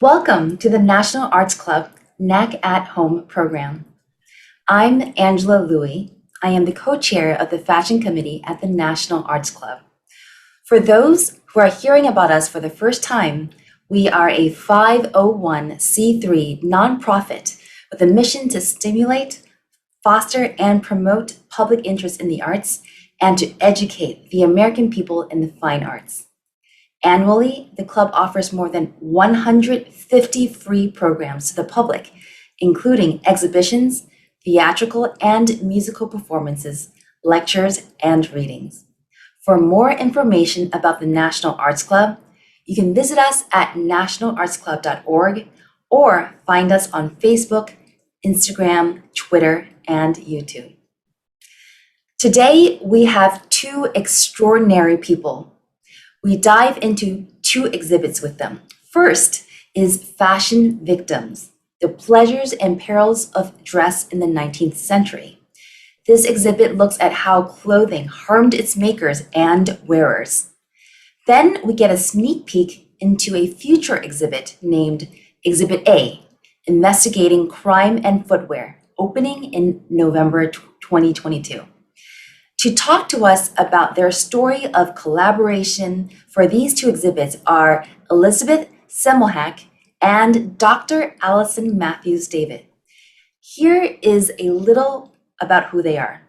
Welcome to the National Arts Club NAC at Home program. I'm Angela Louie. I am the co-chair of the Fashion Committee at the National Arts Club. For those who are hearing about us for the first time, we are a 501c3 nonprofit with a mission to stimulate, foster, and promote public interest in the arts and to educate the American people in the fine arts. Annually, the club offers more than 150 free programs to the public, including exhibitions, theatrical and musical performances, lectures, and readings. For more information about the National Arts Club, you can visit us at nationalartsclub.org or find us on Facebook, Instagram, Twitter, and YouTube. Today, we have two extraordinary people. We dive into two exhibits with them. First is Fashion Victims, the pleasures and perils of dress in the 19th century. This exhibit looks at how clothing harmed its makers and wearers. Then we get a sneak peek into a future exhibit named Exhibit A, Investigating Crime and Footwear, opening in November 2022. To talk to us about their story of collaboration for these two exhibits are Elizabeth Semmelhack and Dr. Alison Matthews David. Here is a little about who they are.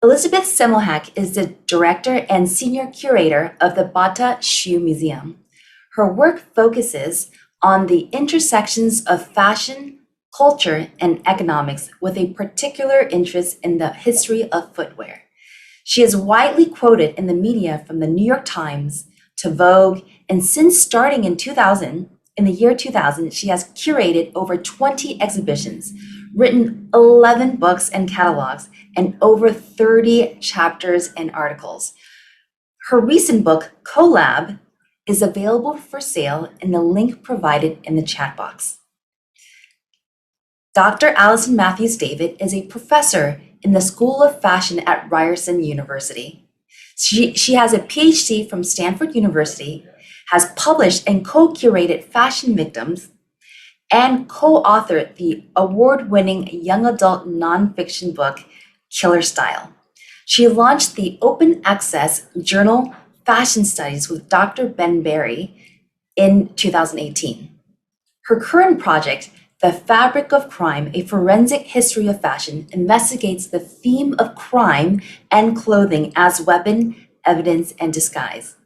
Elizabeth Semmelhack is the director and senior curator of the Bata Shoe Museum. Her work focuses on the intersections of fashion, culture, and economics with a particular interest in the history of footwear. She is widely quoted in the media from the New York Times to Vogue, and since starting in the year 2000, she has curated over 20 exhibitions, written 11 books and catalogs, and over 30 chapters and articles. Her recent book, Collab, is available for sale in the link provided in the chat box. Dr. Alison Matthews David is a professor in the School of Fashion at Ryerson University. She has a PhD from Stanford University, has published and co-curated Fashion Victims, and co-authored the award-winning young adult nonfiction book, Killer Style. She launched the open access journal Fashion Studies with Dr. Ben Berry in 2018. Her current project, The Fabric of Crime, a forensic history of fashion, investigates the theme of crime and clothing as weapon, evidence, and disguise.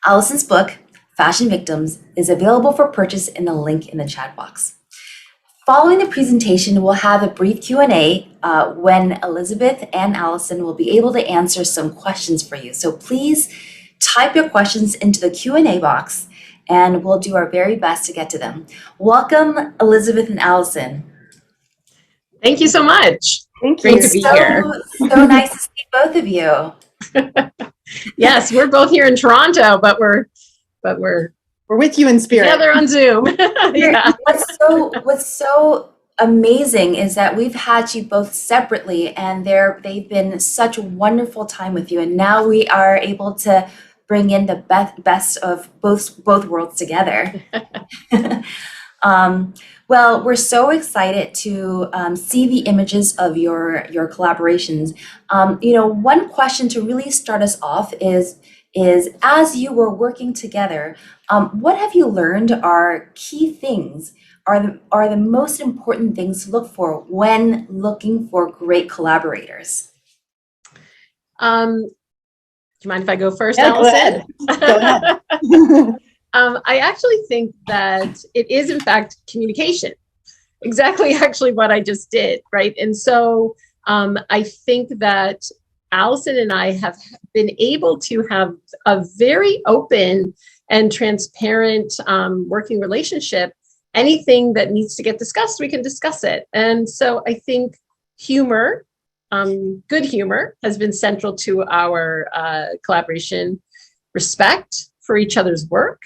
Alison's book, Fashion Victims, is available for purchase in the link in the chat box. Following the presentation, we'll have a brief Q&A when Elizabeth and Alison will be able to answer some questions for you. So please type your questions into the Q&A box, and we'll do our very best to get to them. Welcome, Elizabeth and Alison. Thank you so much. Thank you. Great to be here. So nice to see both of you. Yes, we're both here in Toronto, but we're with you in spirit. together on Zoom. Yeah. What's so amazing is that we've had you both separately, and they've been such a wonderful time with you, and now we are able to bring in the best of both worlds together. Well, we're so excited to see the images of your collaborations. One question to really start us off is as you were working together, what have you learned are key things, are the most important things to look for when looking for great collaborators? Do you mind if I go first, Yeah, Alison? Go ahead. I actually think that it is, in fact, communication. Exactly, actually, what I just did, right? And so I think that Alison and I have been able to have a very open and transparent working relationship. Anything that needs to get discussed, we can discuss it. And so I think humor, good humor, has been central to our collaboration, respect for each other's work,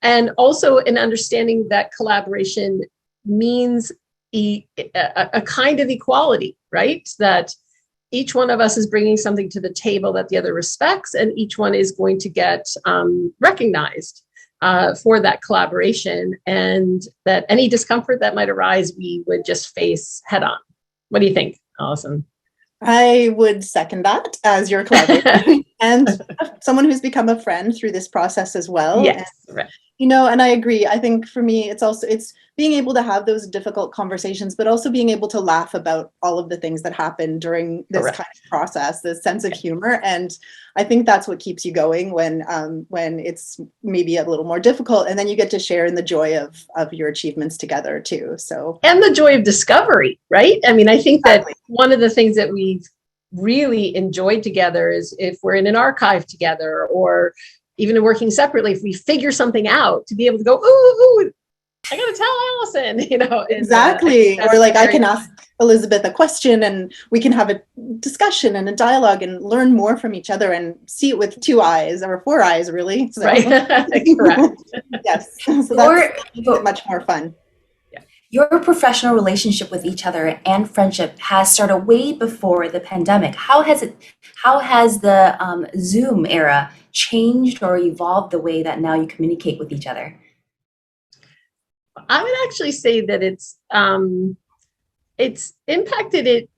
and also an understanding that collaboration means a kind of equality, right? That each one of us is bringing something to the table that the other respects, and each one is going to get recognized. for that collaboration, and that any discomfort that might arise, we would just face head on. What do you think, Alison? I would second that as your collaborator and someone who's become a friend through this process as well. Yes, and, right. and I agree. I think for me, it's being able to have those difficult conversations, but also being able to laugh about all of the things that happen during this Correct. kind of process, this sense of humor. And I think that's what keeps you going when it's maybe a little more difficult, and then you get to share in the joy of your achievements together too. So, and the joy of discovery, right? I mean, I think exactly. that one of the things that we've really enjoyed together is if we're in an archive together, or even working separately, if we figure something out, to be able to go, ooh, I got to tell Alison, exactly. Or like I can ask Elizabeth a question and we can have a discussion and a dialogue and learn more from each other and see it with 2 eyes or 4 eyes, really. So. Right. Correct. Yes. So that's much more fun. Your professional relationship with each other and friendship has started way before the pandemic. How has the Zoom era changed or evolved the way that now you communicate with each other? I would actually say that it's impacted it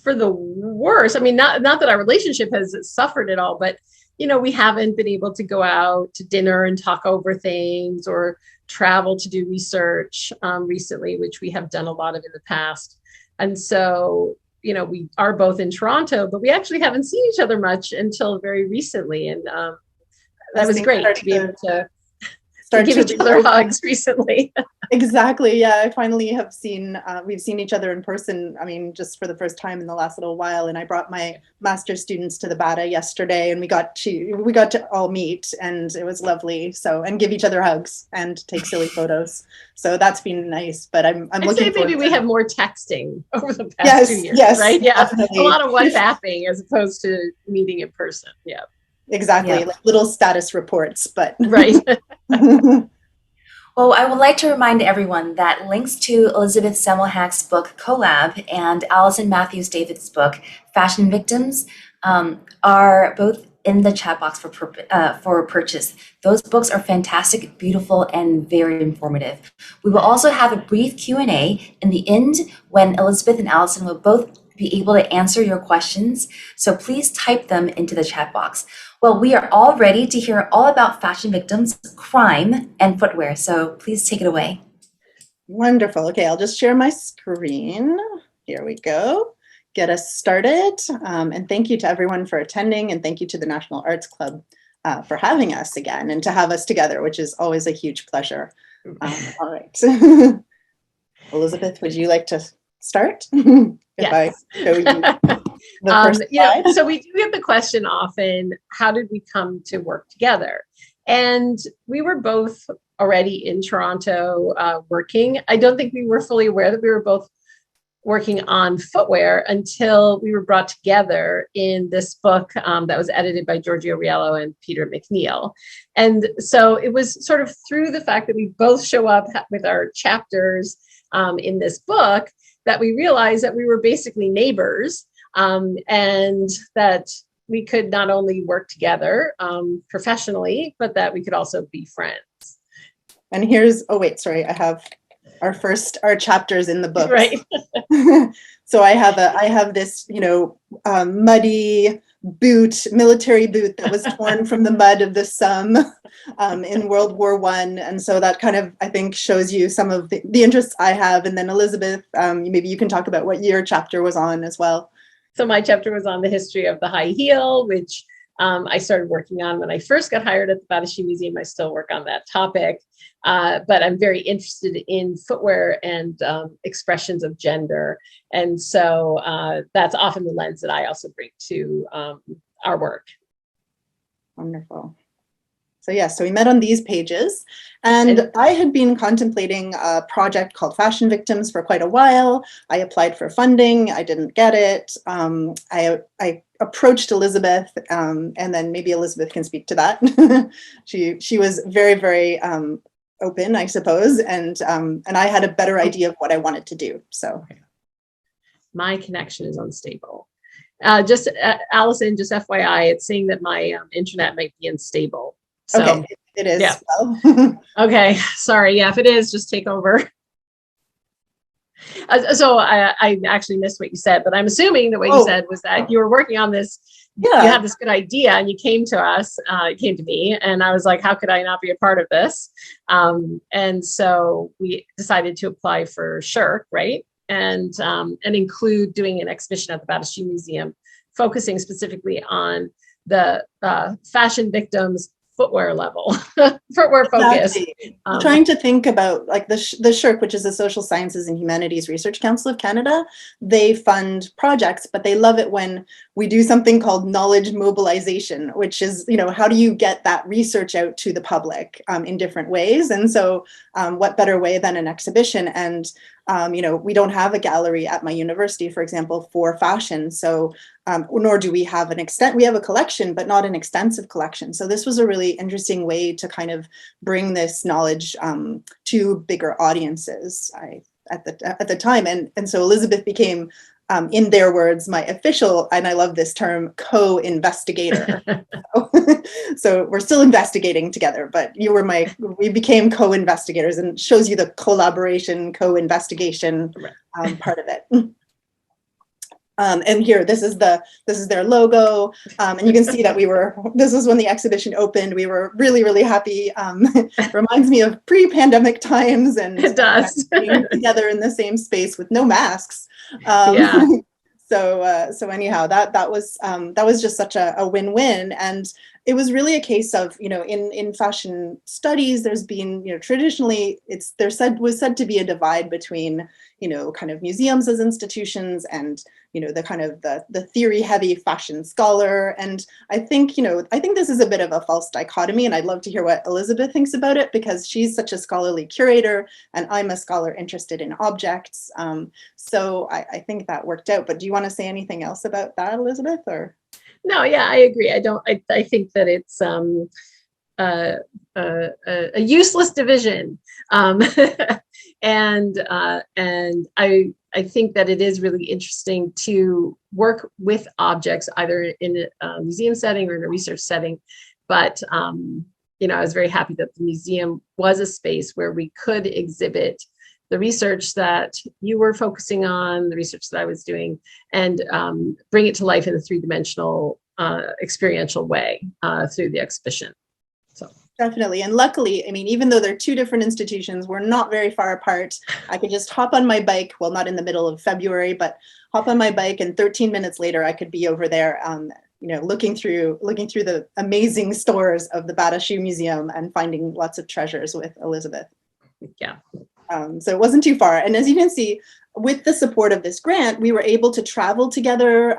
for the worse. I mean, not that our relationship has suffered at all, but we haven't been able to go out to dinner and talk over things, or travel to do research recently, which we have done a lot of in the past. And so, we are both in Toronto, but we actually haven't seen each other much until very recently. And that was great to be able to give each other hugs recently. Exactly. Yeah, I finally have we've seen each other in person. I mean, just for the first time in the last little while. And I brought my master's students to the Bata yesterday, and we got to all meet, and it was lovely. So, and give each other hugs and take silly photos. So that's been nice. But I'm looking forward. Maybe we have more texting over the past 2 years. Yes, right? Yeah, definitely. A lot of WhatsApping as opposed to meeting in person. Yeah. Exactly. Yeah. Like little status reports, but right. Well, I would like to remind everyone that links to Elizabeth Semmelhack's book, Collab, and Alison Matthews David's book, Fashion Victims, are both in the chat box for purchase. Those books are fantastic, beautiful, and very informative. We will also have a brief Q&A in the end when Elizabeth and Alison will both be able to answer your questions, so please type them into the chat box. Well, we are all ready to hear all about fashion victims, crime, and footwear, so please take it away. Wonderful. Okay, I'll just share my screen. Here we go. Get us started. And thank you to everyone for attending, and thank you to the National Arts Club for having us again and to have us together, which is always a huge pleasure. All right. Elizabeth, would you like to start? If yes. I show you the first slide. So we do get the question often, how did we come to work together? And we were both already in Toronto working. I don't think we were fully aware that we were both working on footwear until we were brought together in this book that was edited by Giorgio Riello and Peter McNeil. And so it was sort of through the fact that we both show up with our chapters in this book that we realized that we were basically neighbors, and that we could not only work together professionally, but that we could also be friends. And here's, I have our chapters in the book. Right. So I have this, muddy military boot that was torn from the mud of the Somme in World War I. And so that kind of, I think, shows you some of the interests I have. And then Elizabeth, maybe you can talk about what your chapter was on as well. So my chapter was on the history of the high heel, which I started working on when I first got hired at the Bata Shoe Museum. I still work on that topic, but I'm very interested in footwear and expressions of gender. And so that's often the lens that I also bring to our work. Wonderful. So we met on these pages, and I had been contemplating a project called Fashion Victims for quite a while. I applied for funding. I didn't get it. I approached Elizabeth, and then maybe Elizabeth can speak to that. She was very, very open, I suppose, and I had a better idea of what I wanted to do. So my connection is unstable. Alison, just FYI, it's saying that my internet might be unstable. So, okay, it is. yeah. Well. Okay, sorry. Yeah, if it is, just take over. So I actually missed what you said, but I'm assuming that what you said was that you were working on this. Yeah. You had this good idea, and you came to us. It came to me, and I was like, "How could I not be a part of this?" And so we decided to apply for SSHRC, right, and include doing an exhibition at the Bata Shoe Museum, focusing specifically on the fashion victims' footwear level, footwear focus. Exactly. Trying to think about like the SSHRC, which is the Social Sciences and Humanities Research Council of Canada. They fund projects, but they love it when we do something called knowledge mobilization, which is, how do you get that research out to the public in different ways? And so what better way than an exhibition? And we don't have a gallery at my university, for example, for fashion. So, nor do we have we have a collection, but not an extensive collection. So this was a really interesting way to kind of bring this knowledge to bigger audiences at the time. And so Elizabeth became, in their words, my official, and I love this term, co-investigator. So we're still investigating together, but we became co-investigators, and it shows you the collaboration, co-investigation part of it. And here, this is their logo, and you can see that this was when the exhibition opened. We were really, really happy. Reminds me of pre-pandemic times, and it does. Being together in the same space with no masks. Yeah. So anyhow, that was just such a win-win, and it was really a case of, in fashion studies, there's been, traditionally was said to be a divide between, kind of museums as institutions and, the kind of the theory heavy fashion scholar. And I think this is a bit of a false dichotomy, and I'd love to hear what Elizabeth thinks about it, because she's such a scholarly curator and I'm a scholar interested in objects. So I think that worked out. But do you want to say anything else about that, Elizabeth, or? No, yeah, I agree. I think that it's a useless division, and I think that it is really interesting to work with objects either in a museum setting or in a research setting. But I was very happy that the museum was a space where we could exhibit the research that you were focusing on, the research that I was doing, and bring it to life in a three-dimensional experiential way through the exhibition. So definitely. And luckily, even though they're two different institutions, we're not very far apart. I could just hop on my bike, well, not in the middle of February, but hop on my bike, and 13 minutes later, I could be over there, looking through the amazing stores of the Bata Shoe Museum and finding lots of treasures with Elizabeth. Yeah. So it wasn't too far. And as you can see, with the support of this grant, we were able to travel together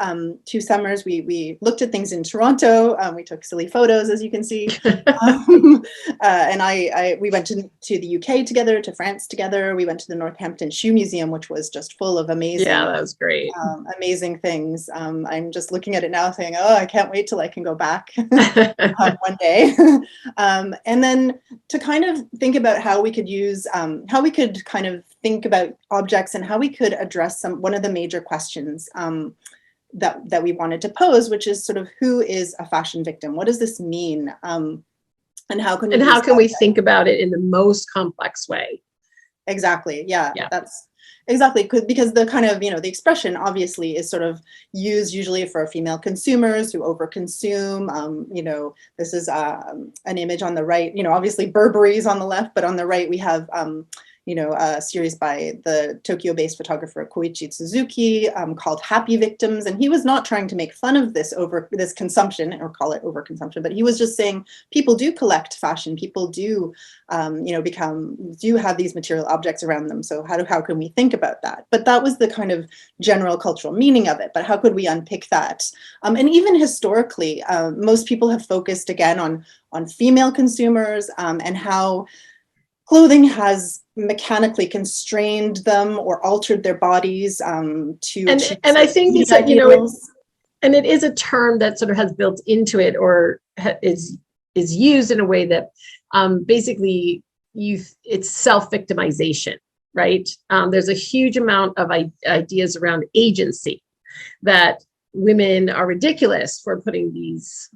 2 summers. We looked at things in Toronto. We took silly photos, as you can see. And we went to the UK together, to France together. We went to the Northampton Shoe Museum, which was just full of amazing, that was great. Amazing things. I'm just looking at it now saying, oh, I can't wait till I can go back one day. And then to kind of think about how we could kind of think about objects and how we could address one of the major questions that we wanted to pose, which is sort of, who is a fashion victim? What does this mean? And how can we think about it in the most complex way? Exactly. Yeah. That's exactly, because the kind of, the expression obviously is sort of used usually for female consumers who overconsume. This is an image on the right, obviously Burberry's on the left, but on the right we have a series by the Tokyo-based photographer Koichi Suzuki called Happy Victims. And he was not trying to make fun of this consumption, or call it overconsumption, but he was just saying people do collect fashion. People do, do have these material objects around them. So how can we think about that? But that was the kind of general cultural meaning of it. But how could we unpick that? And even historically, most people have focused again on female consumers and how clothing has mechanically constrained them or altered their bodies to achieve. And I think it's and it is a term that sort of has built into it, or is used in a way that basically it's self-victimization, right? There's a huge amount of ideas around agency, that women are ridiculous for putting these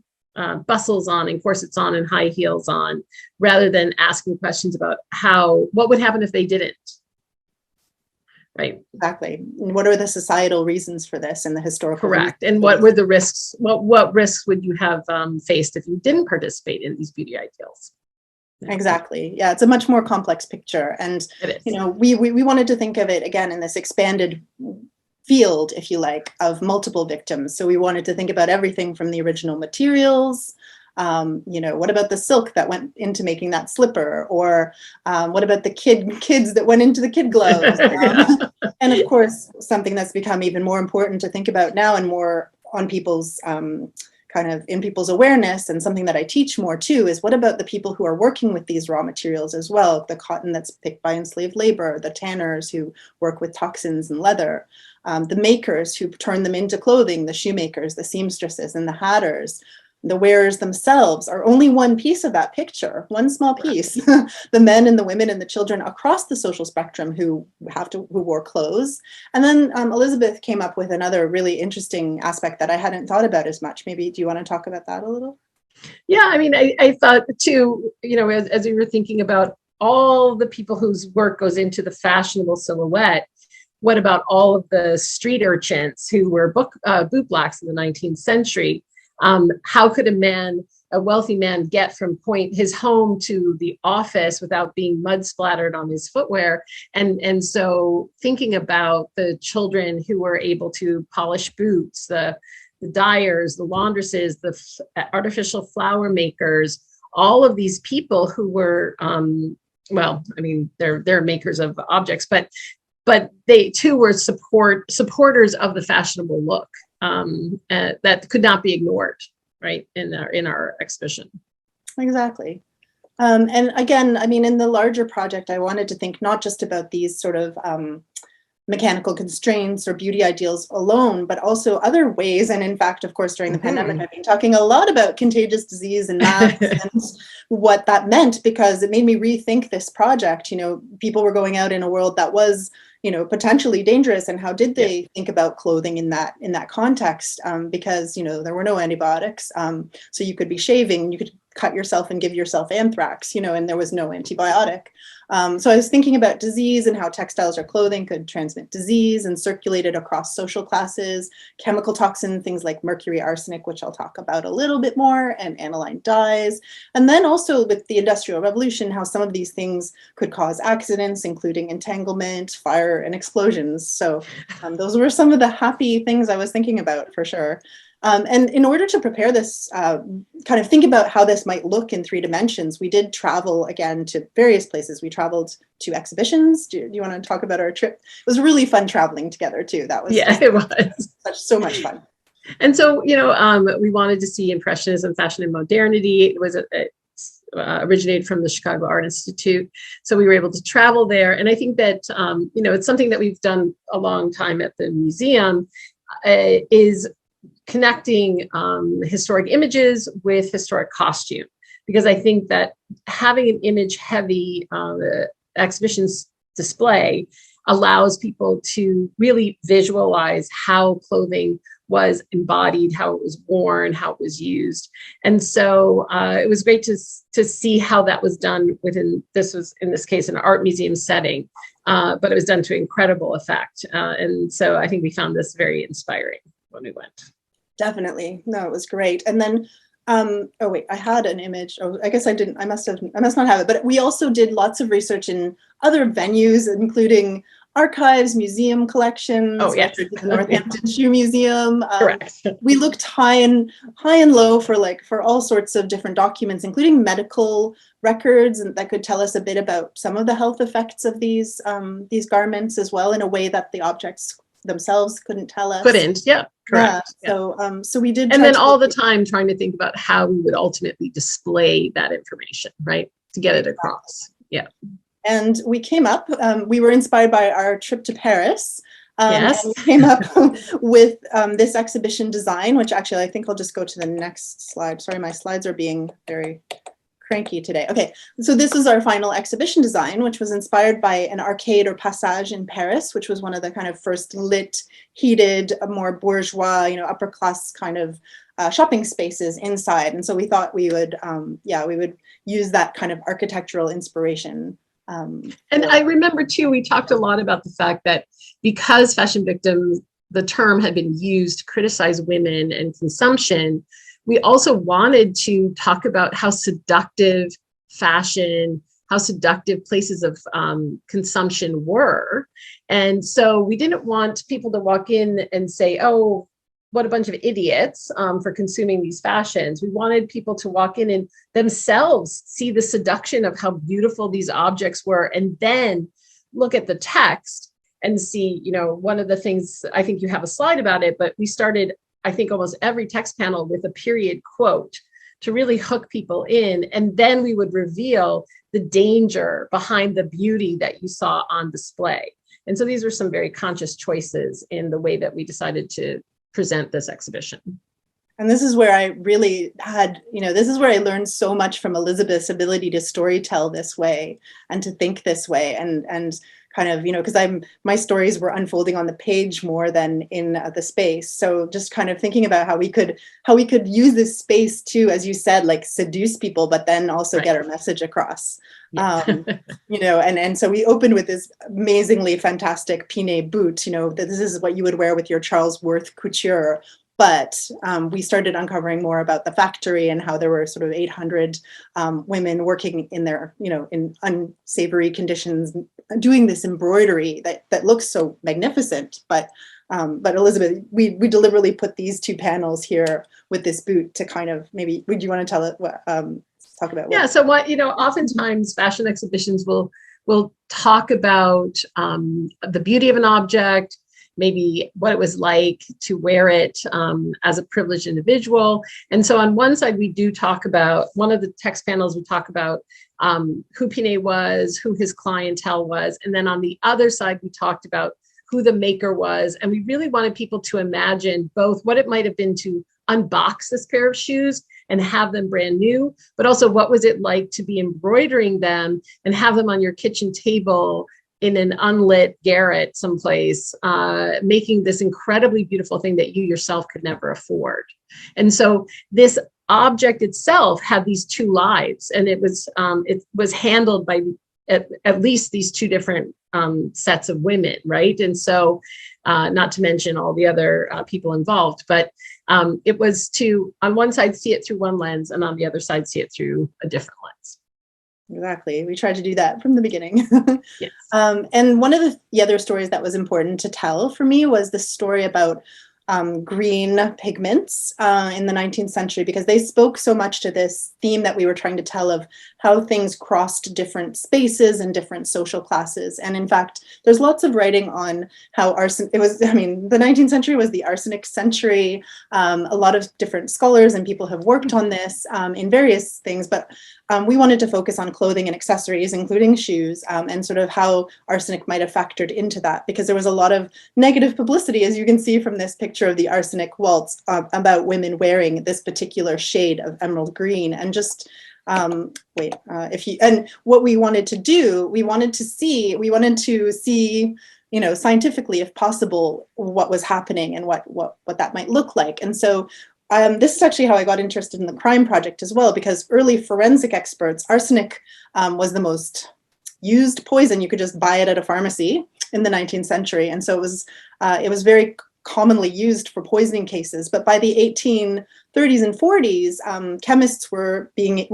bustles on and corsets on and high heels on, rather than asking questions about what would happen if they didn't. Right. Exactly. And what are the societal reasons for this and the historical? Correct. And what were the risks? What risks would you have faced if you didn't participate in these beauty ideals? Exactly. Yeah, it's a much more complex picture. And, you know, we wanted to think of it again in this expanded field, if you like, of multiple victims. So we wanted to think about everything from the original materials. You know, what about the silk that went into making that slipper? Or what about the kids that went into the kid gloves? And of course, something that's become even more important to think about now and more on people's kind of in people's awareness, and something that I teach more too, is what about the people who are working with these raw materials as well? The cotton that's picked by enslaved labor, the tanners who work with toxins and leather, the makers who turn them into clothing, the shoemakers, the seamstresses, and the hatters. The wearers themselves are only one piece of that picture, one small piece. The men and the women and the children across the social spectrum who wore clothes. And then Elizabeth came up with another really interesting aspect that I hadn't thought about as much. Maybe do you want to talk about that a little? Yeah, I mean, I thought too, you know, as we were thinking about all the people whose work goes into the fashionable silhouette, what about all of the street urchins who were bootblacks in the 19th century? How could a wealthy man, get from his home to the office without being mud splattered on his footwear? And so thinking about the children who were able to polish boots, the dyers, the laundresses, the artificial flower makers, all of these people who were, well, I mean, they're makers of objects, but they too were supporters of the fashionable look. That could not be ignored, right, in our exhibition. Exactly. And again, I mean, in the larger project, I wanted to think not just about these sort of mechanical constraints or beauty ideals alone, but also other ways. And in fact, of course, during the pandemic, I've been talking a lot about contagious disease and masks and what that meant, because it made me rethink this project. You know, people were going out in a world that was, you know, potentially dangerous, and how did they think about clothing in that context? Because, you know, there were no antibiotics, so you could be shaving, you could cut yourself and give yourself anthrax, you know, and there was no antibiotic. So I was thinking about disease and how textiles or clothing could transmit disease and circulate it across social classes, chemical toxin, things like mercury, arsenic, which I'll talk about a little bit more, and aniline dyes. And then also with the Industrial Revolution, how some of these things could cause accidents, including entanglement, fire, and explosions. So those were some of the happy things I was thinking about, for sure. And in order to prepare this, kind of think about how this might look in 3 dimensions, we did travel again to various places. We traveled to exhibitions. Do you want to talk about our trip? It was really fun traveling together too. That was, it was so much fun. And so, you know, we wanted to see Impressionism, fashion, and modernity. It was originated from the Chicago Art Institute. So we were able to travel there. And I think that, you know, it's something that we've done a long time at the museum, is connecting historic images with historic costume, because I think that having an image-heavy exhibitions display allows people to really visualize how clothing was embodied, how it was worn, how it was used. And so it was great to see how that was done this was in this case, an art museum setting, but it was done to incredible effect. And so I think we found this very inspiring when we went. Definitely. No, it was great. And then, oh wait, I had an image. Oh, I guess I didn't, I must not have it, but we also did lots of research in other venues, including archives, museum collections. Oh, yeah. The Northampton Shoe Museum. Correct. We looked high and low for all sorts of different documents, including medical records, and that could tell us a bit about some of the health effects of these garments as well, in a way that the objects themselves couldn't tell us. Yeah, correct. Yeah. So we did. And then all the time trying to think about how we would ultimately display that information, right? To get it across. Yeah. And we came up, we were inspired by our trip to Paris. Yes. And we came up with this exhibition design, which actually I think I'll just go to the next slide. Sorry, my slides are being very cranky today. Okay, so this is our final exhibition design, which was inspired by an arcade or passage in Paris, which was one of the kind of first lit, heated, more bourgeois, you know, upper class kind of shopping spaces inside. And so we thought we would, we would use that kind of architectural inspiration. And I remember too, we talked a lot about the fact that because fashion victims, the term had been used to criticize women and consumption, we also wanted to talk about how seductive fashion, how seductive places of consumption were. And so we didn't want people to walk in and say, oh, what a bunch of idiots for consuming these fashions. We wanted people to walk in and themselves see the seduction of how beautiful these objects were, and then look at the text and see, you know, one of the things, I think you have a slide about it, but we started, I think, almost every text panel with a period quote to really hook people in. And then we would reveal the danger behind the beauty that you saw on display. And so these were some very conscious choices in the way that we decided to present this exhibition. And this is where I really had, you know, this is where I learned so much from Elizabeth's ability to storytell this way and to think this way, and kind of, you know, because my stories were unfolding on the page more than in the space. So just kind of thinking about how we could use this space to, as you said, like seduce people, but then also get our message across. Yeah. You know, and so we opened with this amazingly fantastic Pinet boot, you know, that this is what you would wear with your Charles Worth couture. But we started uncovering more about the factory and how there were sort of 800 women working in their, you know, in unsavory conditions, doing this embroidery that looks so magnificent. But Elizabeth, we deliberately put these two panels here with this boot to kind of, maybe, would you want to tell it? Talk about? Yeah. So what, you know, oftentimes fashion exhibitions will talk about the beauty of an object, maybe what it was like to wear it as a privileged individual. And so on one side, we do talk about, one of the text panels, we talk about who Pinet was, who his clientele was. And then on the other side, we talked about who the maker was. And we really wanted people to imagine both what it might have been to unbox this pair of shoes and have them brand new, but also what was it like to be embroidering them and have them on your kitchen table in an unlit garret someplace, making this incredibly beautiful thing that you yourself could never afford. And so this object itself had these two lives, and it was handled by at least these two different sets of women, right? And so not to mention all the other people involved, but it was to, on one side, see it through one lens, and on the other side, see it through a different lens. Exactly. We tried to do that from the beginning. Yes. And one of the other stories that was important to tell for me was the story about green pigments in the 19th century, because they spoke so much to this theme that we were trying to tell of how things crossed different spaces and different social classes. And in fact, there's lots of writing on how the 19th century was the arsenic century. A lot of different scholars and people have worked on this in various things, but we wanted to focus on clothing and accessories, including shoes, and sort of how arsenic might have factored into that, because there was a lot of negative publicity, as you can see from this picture of the arsenic waltz, about women wearing this particular shade of emerald green. And just and what we wanted to do, we wanted to see, you know, scientifically, if possible, what was happening and what that might look like. And so this is actually how I got interested in the crime project as well, because early forensic experts, arsenic was the most used poison. You could just buy it at a pharmacy in the 19th century. And so it was very commonly used for poisoning cases. But by the 1830s and 40s, chemists were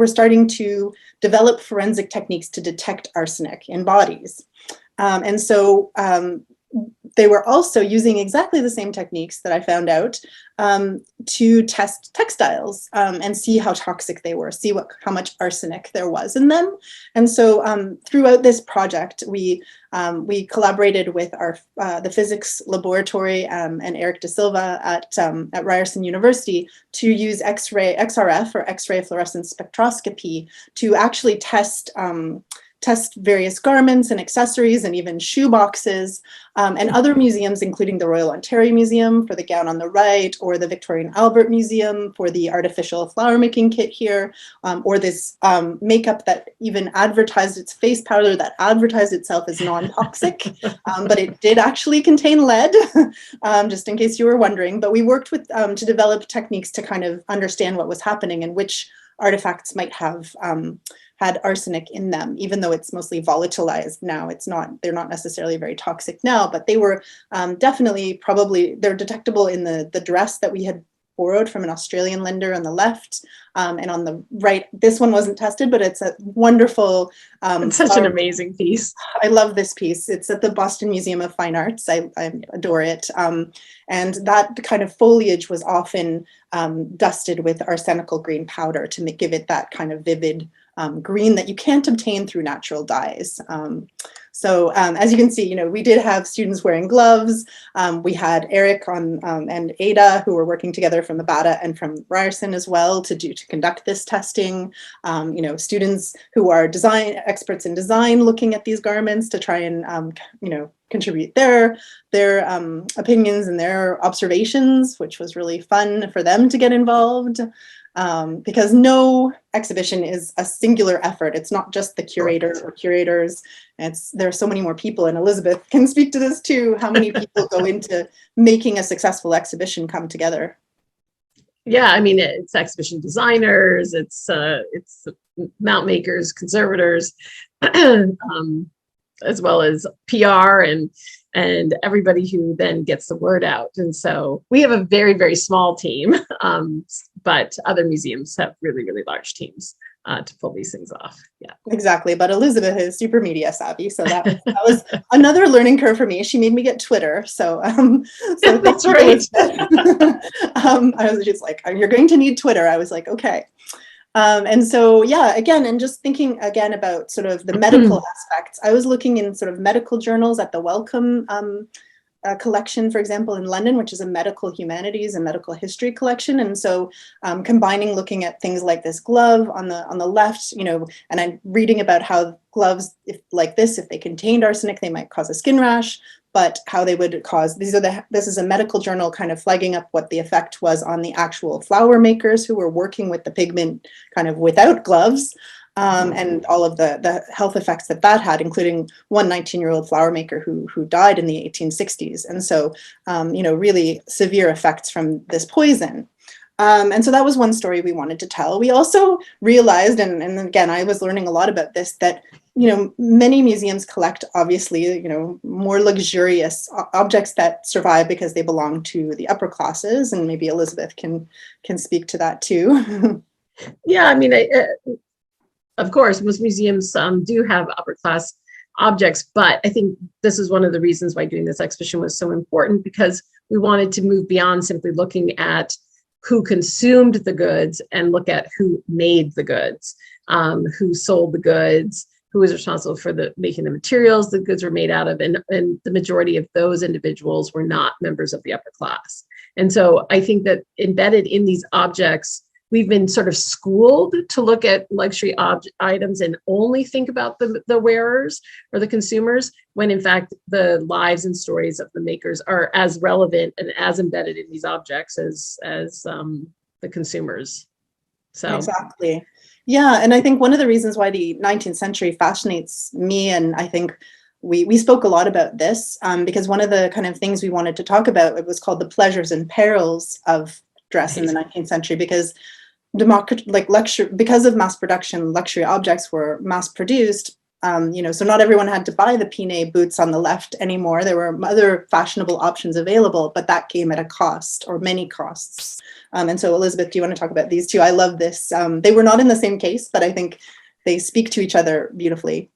starting to develop forensic techniques to detect arsenic in bodies. And so they were also using exactly the same techniques that I found out to test textiles and see how toxic they were, see how much arsenic there was in them. And so throughout this project, we collaborated with the physics laboratory and Eric Da Silva at Ryerson University to use XRF, or X-ray fluorescence spectroscopy, to actually test test various garments and accessories and even shoe boxes, and other museums, including the Royal Ontario Museum for the gown on the right, or the Victorian Albert Museum for the artificial flower making kit here, or this makeup that even advertised its face powder that advertised itself as non-toxic, but it did actually contain lead, just in case you were wondering. But we worked with to develop techniques to kind of understand what was happening and which artifacts might have had arsenic in them, even though it's mostly volatilized now. They're not necessarily very toxic now, but they were definitely they're detectable in the dress that we had borrowed from an Australian lender on the left, and on the right, this one wasn't tested, but it's a wonderful. It's such an amazing piece. I love this piece. It's at the Boston Museum of Fine Arts. I adore it. And that kind of foliage was often dusted with arsenical green powder to give it that kind of vivid green that you can't obtain through natural dyes. So as you can see, we did have students wearing gloves. We had Eric and Ada, who were working together from the Bata and from Ryerson as well to conduct this testing. Students who are experts in design looking at these garments to try and contribute their opinions and their observations, which was really fun for them to get involved. Because no exhibition is a singular effort. It's not just the curator or curators. There are so many more people, and Elizabeth can speak to this too, how many people go into making a successful exhibition come together. Yeah, I mean, it's exhibition designers, it's mount makers, conservators, as well as PR and everybody who then gets the word out. And so we have a very, very small team, but other museums have really, really large teams to pull these things off. Yeah, exactly. But Elizabeth is super media savvy, so that was another learning curve for me. She made me get Twitter, so that's right. I was just like, "You're going to need Twitter." I was like, "Okay." And so, yeah, again, and just thinking again about sort of the medical aspects, I was looking in sort of medical journals at the Wellcome collection, for example, in London, which is a medical humanities and medical history collection. And so combining looking at things like this glove on the left, and I'm reading about how gloves, if they contained arsenic, they might cause a skin rash, but how they would cause, this is a medical journal kind of flagging up what the effect was on the actual flower makers who were working with the pigment kind of without gloves. And all of the health effects that had, including one 19-year-old flower maker who died in the 1860s. And so, really severe effects from this poison. And so that was one story we wanted to tell. We also realized, and again, I was learning a lot about this, that, many museums collect, obviously, more luxurious objects that survive because they belong to the upper classes. And maybe Elizabeth can speak to that too. Yeah, I mean, of course, most museums do have upper class objects, but I think this is one of the reasons why doing this exhibition was so important, because we wanted to move beyond simply looking at who consumed the goods and look at who made the goods, who sold the goods, who was responsible for making the materials the goods were made out of, and the majority of those individuals were not members of the upper class. And so I think that embedded in these objects, we've been sort of schooled to look at luxury items and only think about the wearers or the consumers, when in fact the lives and stories of the makers are as relevant and as embedded in these objects as the consumers. So exactly. Yeah, and I think one of the reasons why the 19th century fascinates me, and I think we spoke a lot about this, because one of the kind of things we wanted to talk about, it was called the pleasures and perils of dress in the 19th century, because because of mass production, luxury objects were mass produced. So not everyone had to buy the Pinet boots on the left anymore. There were other fashionable options available, but that came at a cost, or many costs. And so, Elizabeth, do you want to talk about these two? I love this. They were not in the same case, but I think they speak to each other beautifully.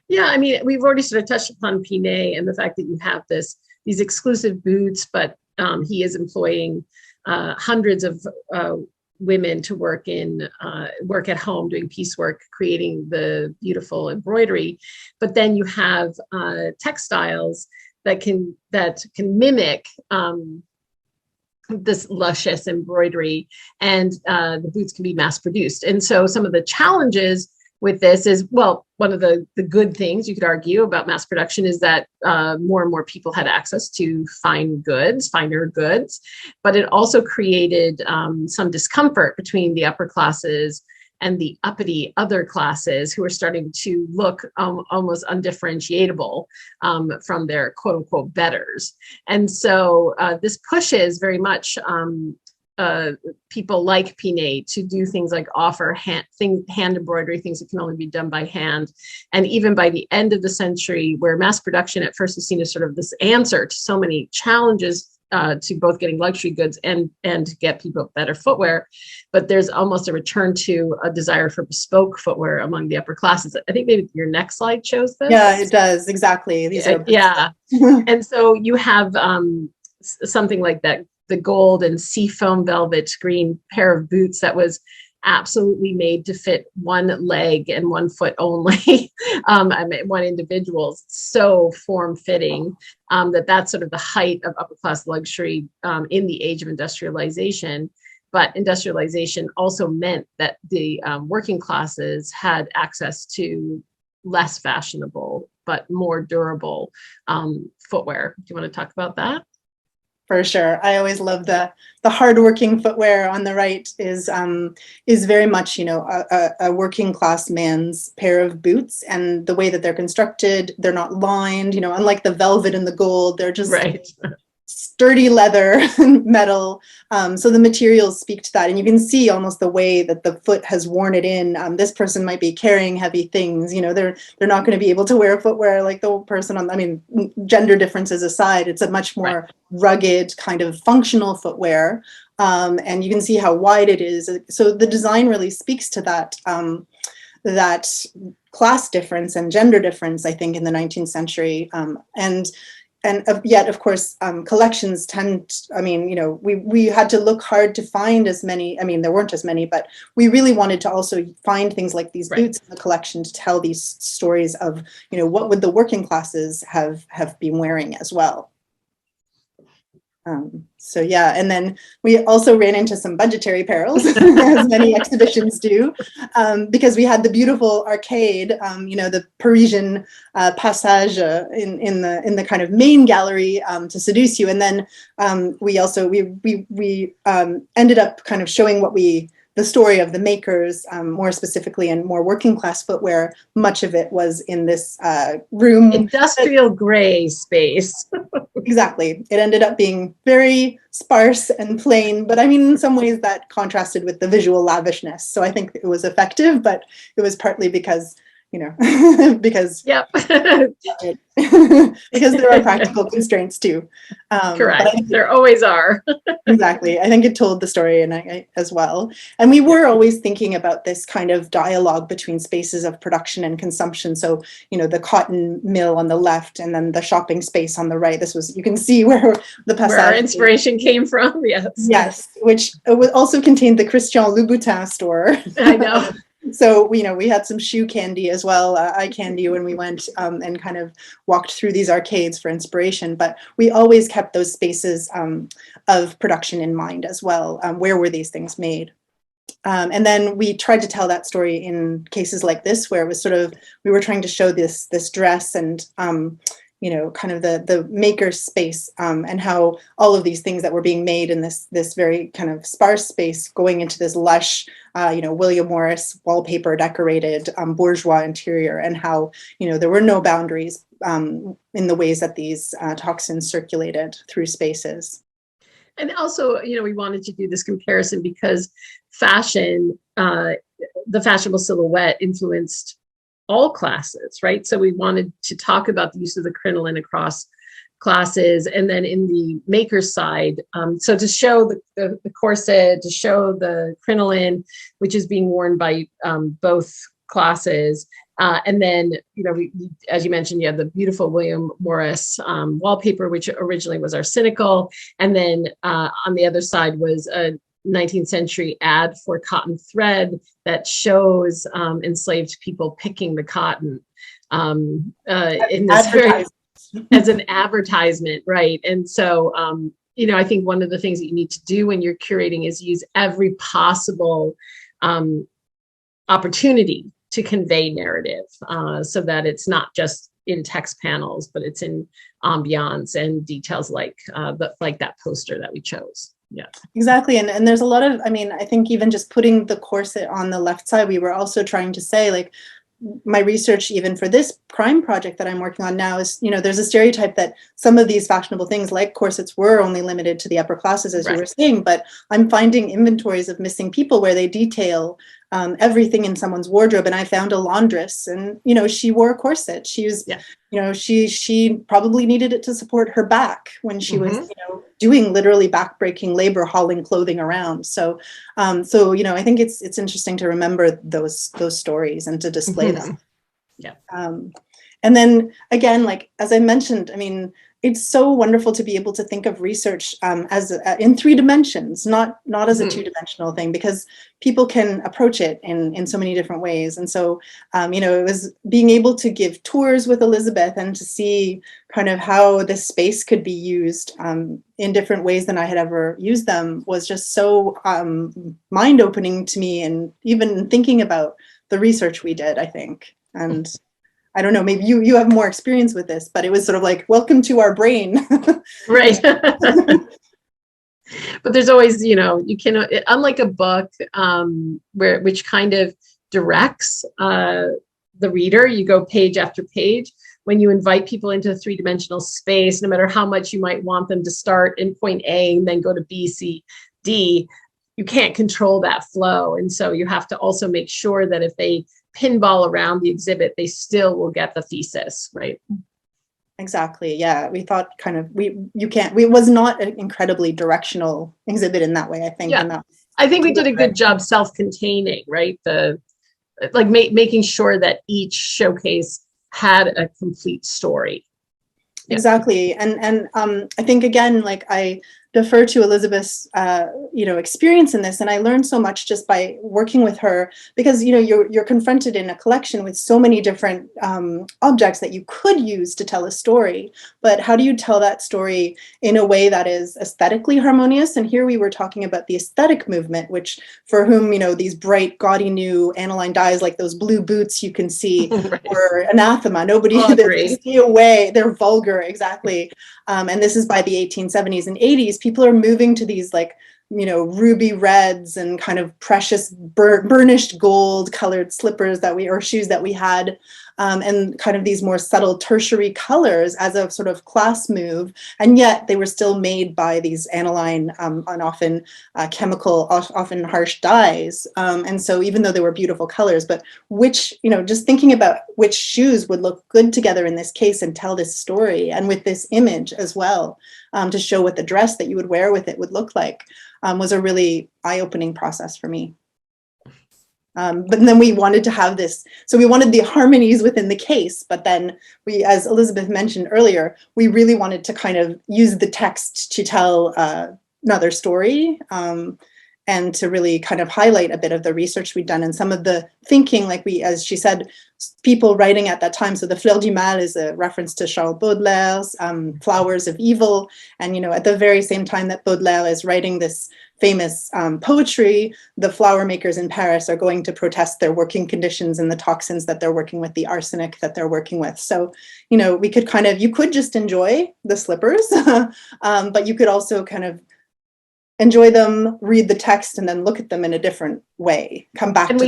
Yeah, I mean, we've already sort of touched upon Pinet and the fact that you have these exclusive boots, but he is employing hundreds of women to work at home doing piecework, creating the beautiful embroidery. But then you have textiles that can mimic this luscious embroidery, and the boots can be mass produced. And so some of the challenges with this is, well, one of the good things you could argue about mass production is that more and more people had access to finer goods, but it also created some discomfort between the upper classes and the uppity other classes who are starting to look almost undifferentiable from their quote unquote betters. And so this pushes very much people like Pinet to do things like offer hand embroidery, things that can only be done by hand. And even by the end of the century, where mass production at first is seen as sort of this answer to so many challenges to both getting luxury goods and to get people better footwear, but there's almost a return to a desire for bespoke footwear among the upper classes. I think maybe your next slide shows this. Yeah, it does, exactly. These are yeah. And so you have something like that, the gold and seafoam velvet green pair of boots that was absolutely made to fit one leg and 1 foot only. One individual's so form-fitting that's sort of the height of upper class luxury in the age of industrialization. But industrialization also meant that the working classes had access to less fashionable but more durable footwear. Do you want to talk about that? For sure. I always love the hardworking footwear on the right is very much, a working class man's pair of boots, and the way that they're constructed, they're not lined, unlike the velvet and the gold, they're just right. Sturdy leather and metal. So the materials speak to that. And you can see almost the way that the foot has worn it in. This person might be carrying heavy things. They're not going to be able to wear footwear like the person gender differences aside, it's a much more rugged kind of functional footwear. And you can see how wide it is. So the design really speaks to that, that class difference and gender difference, I think, in the 19th century. And yet, of course, collections we had to look hard to find as many. There weren't as many, but we really wanted to also find things like these boots in the collection to tell these stories of, what would the working classes have been wearing as well. So yeah, and then we also ran into some budgetary perils, as many exhibitions do, because we had the beautiful arcade, the Parisian passage in the kind of main gallery to seduce you, and then we ended up kind of showing the story of the makers, more specifically, and more working class footwear. Much of it was in this room. Industrial gray space. Exactly. It ended up being very sparse and plain, but in some ways that contrasted with the visual lavishness. So I think it was effective, but it was partly because, because because there are practical constraints too. Correct. There always are. Exactly. I think it told the story as well. And we were always thinking about this kind of dialogue between spaces of production and consumption. So, the cotton mill on the left and then the shopping space on the right. You can see where our inspiration came from. Yes. Yes. Which also contained the Christian Louboutin store. I know. So, we had some shoe candy as well, eye candy, when we went and kind of walked through these arcades for inspiration. But we always kept those spaces of production in mind as well. Where were these things made? And then we tried to tell that story in cases like this, where it was we were trying to show this dress and kind of the maker space, and how all of these things that were being made in this very kind of sparse space going into this lush, William Morris wallpaper decorated bourgeois interior, and how, there were no boundaries in the ways that these toxins circulated through spaces. And also, we wanted to do this comparison because fashion, the fashionable silhouette influenced all classes, right? So we wanted to talk about the use of the crinoline across classes, and then in the maker's side, so to show the corset, to show the crinoline, which is being worn by both classes, and then we, as you mentioned, you have the beautiful William Morris wallpaper, which originally was arsenical, and then on the other side was a 19th century ad for cotton thread that shows enslaved people picking the cotton in this as an advertisement, right? And so, I think one of the things that you need to do when you're curating is use every possible opportunity to convey narrative, so that it's not just in text panels, but it's in ambiance and details like that poster that we chose. Yeah, exactly. And there's a lot of, I mean, I think even just putting the corset on the left side, we were also trying to say, like, my research, even for this crime project that I'm working on now, is, you know, there's a stereotype that some of these fashionable things like corsets were only limited to the upper classes, as you were saying, but I'm finding inventories of missing people where they detail everything in someone's wardrobe. And I found a laundress, and, you know, she wore a corset. She was, you know, she probably needed it to support her back when she was, you know, doing literally backbreaking labor, hauling clothing around. So, you know, I think it's interesting to remember those stories and to display them. Yeah. And then again, like, as I mentioned, I mean, it's so wonderful to be able to think of research as in 3 dimensions, not as a 2-dimensional thing, because people can approach it in so many different ways. And so, you know, it was being able to give tours with Elizabeth and to see kind of how this space could be used in different ways than I had ever used them was just so mind-opening to me. And even thinking about the research we did, I think. And I don't know, maybe you have more experience with this, but it was sort of like, welcome to our brain. Right. But there's always, you know, you cannot, unlike a book which kind of directs the reader, you go page after page. When you invite people into a 3-dimensional space, no matter how much you might want them to start in point A and then go to B, C, D, you can't control that flow. And so you have to also make sure that if they pinball around the exhibit, they still will get the thesis, right? Exactly. Yeah, we thought kind of it was not an incredibly directional exhibit in that way, I think. Yeah, and I think we did a good job self-containing, right? Making sure that each showcase had a complete story. Yeah. Exactly. And I think, again, like, I defer to Elizabeth's, you know, experience in this. And I learned so much just by working with her, because, you know, you're confronted in a collection with so many different objects that you could use to tell a story. But how do you tell that story in a way that is aesthetically harmonious? And here we were talking about the aesthetic movement, which, for whom, you know, these bright, gaudy new aniline dyes, like those blue boots you can see, were anathema. Nobody, they stay away. They're vulgar. Exactly. And this is by the 1870s and 80s. People are moving to these, like, you know, ruby reds and kind of precious burnished gold colored slippers or shoes that we had, and kind of these more subtle tertiary colors as a sort of class move. And yet they were still made by these aniline and often chemical, often harsh dyes. And so even though they were beautiful colors, but which, you know, just thinking about which shoes would look good together in this case and tell this story, and with this image as well, to show what the dress that you would wear with it would look like, was a really eye-opening process for me. But then we wanted to have this, so we wanted the harmonies within the case, but then we, as Elizabeth mentioned earlier, we really wanted to kind of use the text to tell another story, and to really kind of highlight a bit of the research we'd done and some of the thinking, like as she said, people writing at that time. So the Fleur du Mal is a reference to Charles Baudelaire's Flowers of Evil. And, you know, at the very same time that Baudelaire is writing this famous poetry, the flower makers in Paris are going to protest their working conditions and the toxins that they're working with, the arsenic that they're working with. So, you know, we could you could just enjoy the slippers, but you could also kind of enjoy them, read the text, and then look at them in a different way, come back to them.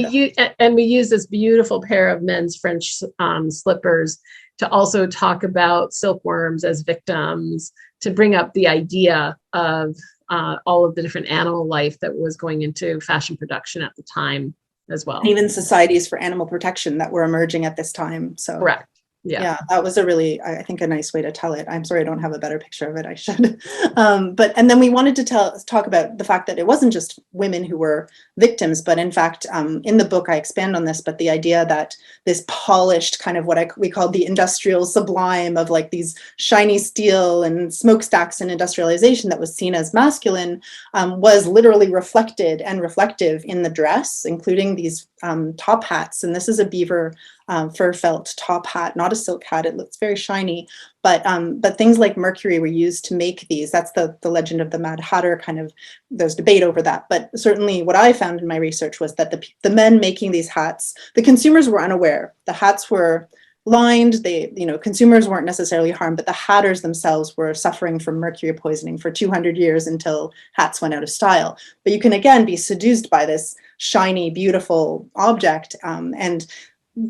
And we use this beautiful pair of men's French slippers to also talk about silkworms as victims, to bring up the idea of all of the different animal life that was going into fashion production at the time as well. And even societies for animal protection that were emerging at this time. So correct. Yeah, that was a really, I think, a nice way to tell it. I'm sorry I don't have a better picture of it. I should. And then we wanted to talk about the fact that it wasn't just women who were victims, but in fact, in the book, I expand on this, but the idea that this polished kind of what we called the industrial sublime of, like, these shiny steel and smokestacks and industrialization that was seen as masculine, was literally reflected and reflective in the dress, including these top hats. And this is a beaver fur felt top hat, not a silk hat. It looks very shiny, but things like mercury were used to make these. That's the legend of the Mad Hatter kind of, there's debate over that. But certainly what I found in my research was that the men making these hats, the consumers were unaware. The hats were lined, consumers weren't necessarily harmed, but the hatters themselves were suffering from mercury poisoning for 200 years until hats went out of style. But you can again be seduced by this shiny, beautiful object, and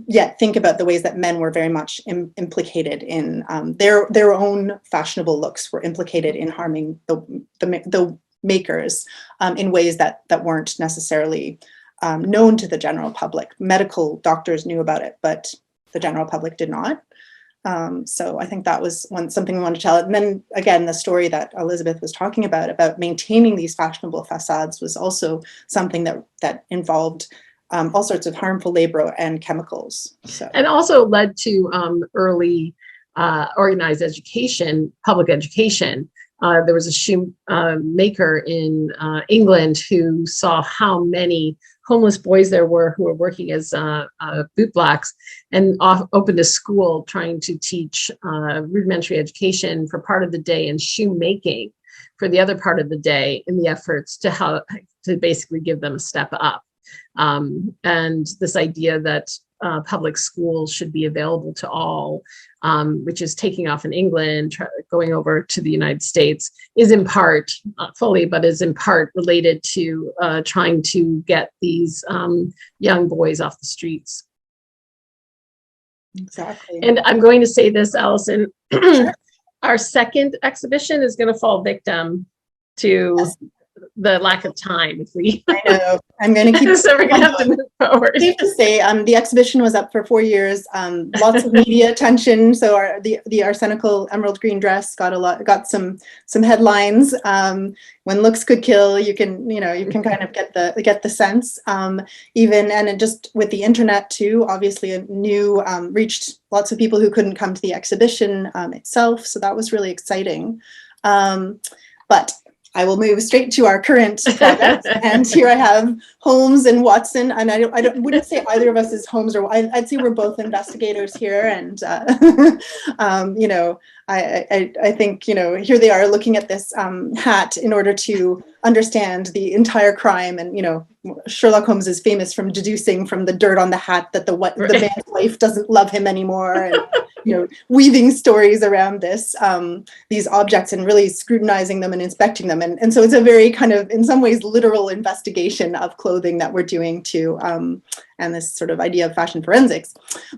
yet think about the ways that men were very much implicated in their own fashionable looks were implicated in harming the makers in ways that weren't necessarily known to the general public. Medical doctors knew about it, but the general public did not. So I think that was something we wanted to tell. And then again, the story that Elizabeth was talking about maintaining these fashionable facades was also something that involved all sorts of harmful labor and chemicals. So. And also led to early organized education, public education. There was a shoe maker in England who saw how many homeless boys there were who were working as bootblacks, and opened a school trying to teach rudimentary education for part of the day and shoemaking for the other part of the day, in the efforts to basically give them a step up. And this idea that public schools should be available to all, which is taking off in England, going over to the United States, is in part, not fully, but is in part related to trying to get these young boys off the streets. Exactly. And I'm going to say this, Alison, our second exhibition is going to fall victim to the lack of time. I know. I'm going to keep. So we're going to have to move forward. Safe to say, the exhibition was up for 4 years. Lots of media attention. So the arsenical emerald green dress got some headlines. When looks could kill, you can kind of get the sense. And it just with the internet too, obviously a new reached lots of people who couldn't come to the exhibition itself. So that was really exciting. But I will move straight to our current project, and here I have Holmes and Watson. And I wouldn't say either of us is Holmes, or I'd say we're both investigators here. And I think here they are looking at this hat in order to understand the entire crime. And Sherlock Holmes is famous from deducing from the dirt on the hat that the man's wife doesn't love him anymore, and weaving stories around these objects and really scrutinizing them and inspecting them. And so it's a very kind of, in some ways, literal investigation of clothing that we're doing too, and this sort of idea of fashion forensics.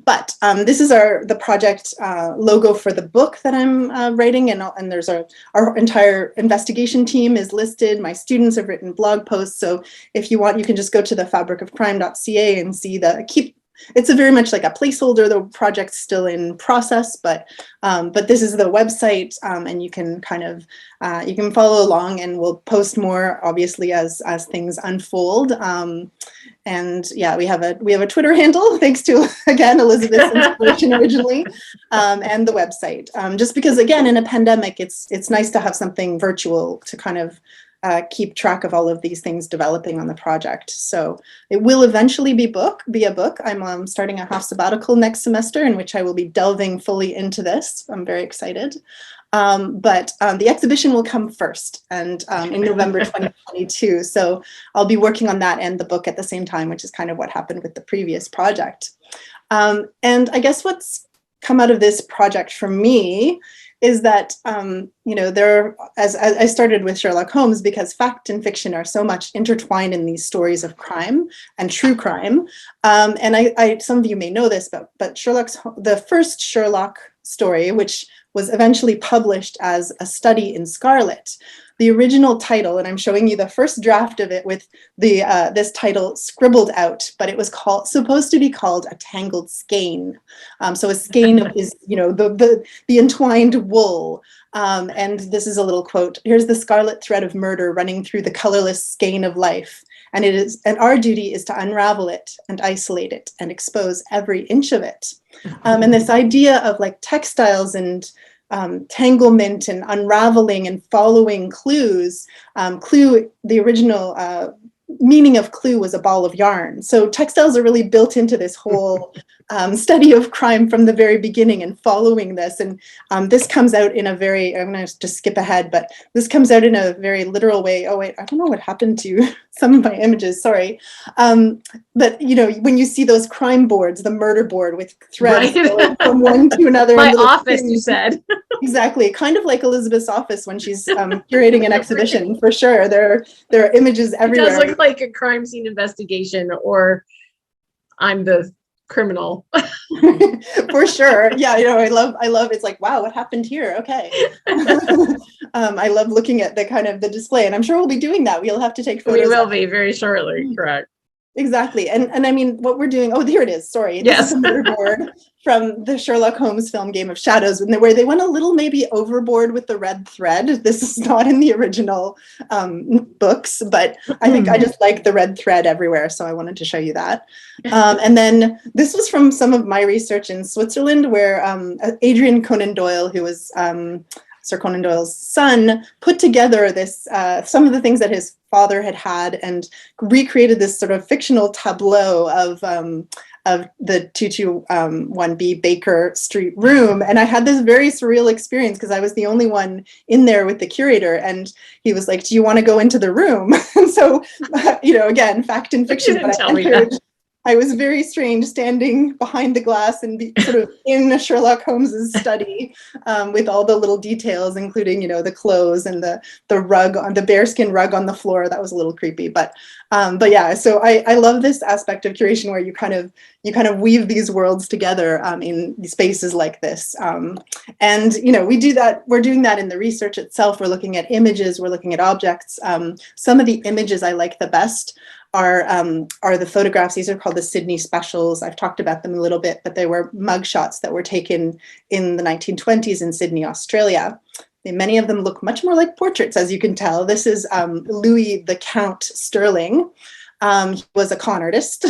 But this is the project logo for the book that I'm writing, and there's our entire investigation team is listed. My students have written blog posts, so if you want, you can just go to the fabricofcrime.ca and see it's a very much like a placeholder. The project's still in process, but this is the website, and you can kind of you can follow along, and we'll post more obviously as things unfold. And yeah, we have a Twitter handle, thanks to again Elizabeth's inspiration originally, and the website. Just because again in a pandemic, it's nice to have something virtual to kind of keep track of all of these things developing on the project. So it will eventually be a book. I'm starting a half sabbatical next semester in which I will be delving fully into this. I'm very excited. But the exhibition will come first, and in November 2022. So I'll be working on that and the book at the same time, which is kind of what happened with the previous project. And I guess what's come out of this project for me is that, as I started with Sherlock Holmes, because fact and fiction are so much intertwined in these stories of crime and true crime. And some of you may know this, but the first Sherlock story, which was eventually published as A Study in Scarlet, the original title, and I'm showing you the first draft of it with this title scribbled out, but it was supposed to be called A Tangled Skein. So a skein is, the entwined wool. And this is a little quote. Here's the scarlet thread of murder running through the colorless skein of life. And our duty is to unravel it and isolate it and expose every inch of it. And this idea of like textiles and tanglement and unraveling and following clues. Clue, the original meaning of clue was a ball of yarn. So textiles are really built into this whole study of crime from the very beginning and following this. And this comes out in a very, I'm going to just skip ahead, but this comes out in a very literal way. Oh, wait, I don't know what happened to some of my images, sorry. But, you know, when you see those crime boards, the murder board with threads going from one to another. My office, you said. Exactly, kind of like Elizabeth's office when she's curating an exhibition, for sure. There are images everywhere. It does look like a crime scene investigation, or I'm the criminal. For sure. Yeah, you know, I love it's like, wow, what happened here? Okay. I love looking at the kind of the display, and I'm sure we'll be doing that. We'll have to take photos. We will be very shortly, correct. Exactly. And I mean, what we're doing, oh, here it is. Sorry. Yes. This is a murderboard from the Sherlock Holmes film Game of Shadows, and where they went a little maybe overboard with the red thread. This is not in the original books, but I think I just like the red thread everywhere. So I wanted to show you that. And then this was from some of my research in Switzerland, where Adrian Conan Doyle, who was Sir Conan Doyle's son, put together this some of the things that his father had and recreated this sort of fictional tableau of the 221B Baker Street room. And I had this very surreal experience because I was the only one in there with the curator, and he was like, do you want to go into the room? And so, you know, again, fact and fiction, but I was very strange standing behind the glass and sort of in Sherlock Holmes's study with all the little details, including, you know, the clothes and the rug on the bearskin rug on the floor. That was a little creepy, but yeah. So I love this aspect of curation where you kind of weave these worlds together in spaces like this. And you know, we're doing that in the research itself. We're looking at images. We're looking at objects. Some of the images I like the best are the photographs. These are called the Sydney Specials. I've talked about them a little bit, but they were mugshots that were taken in the 1920s in Sydney, Australia. Many of them look much more like portraits, as you can tell. This is Louis the Count Sterling. He was a con artist,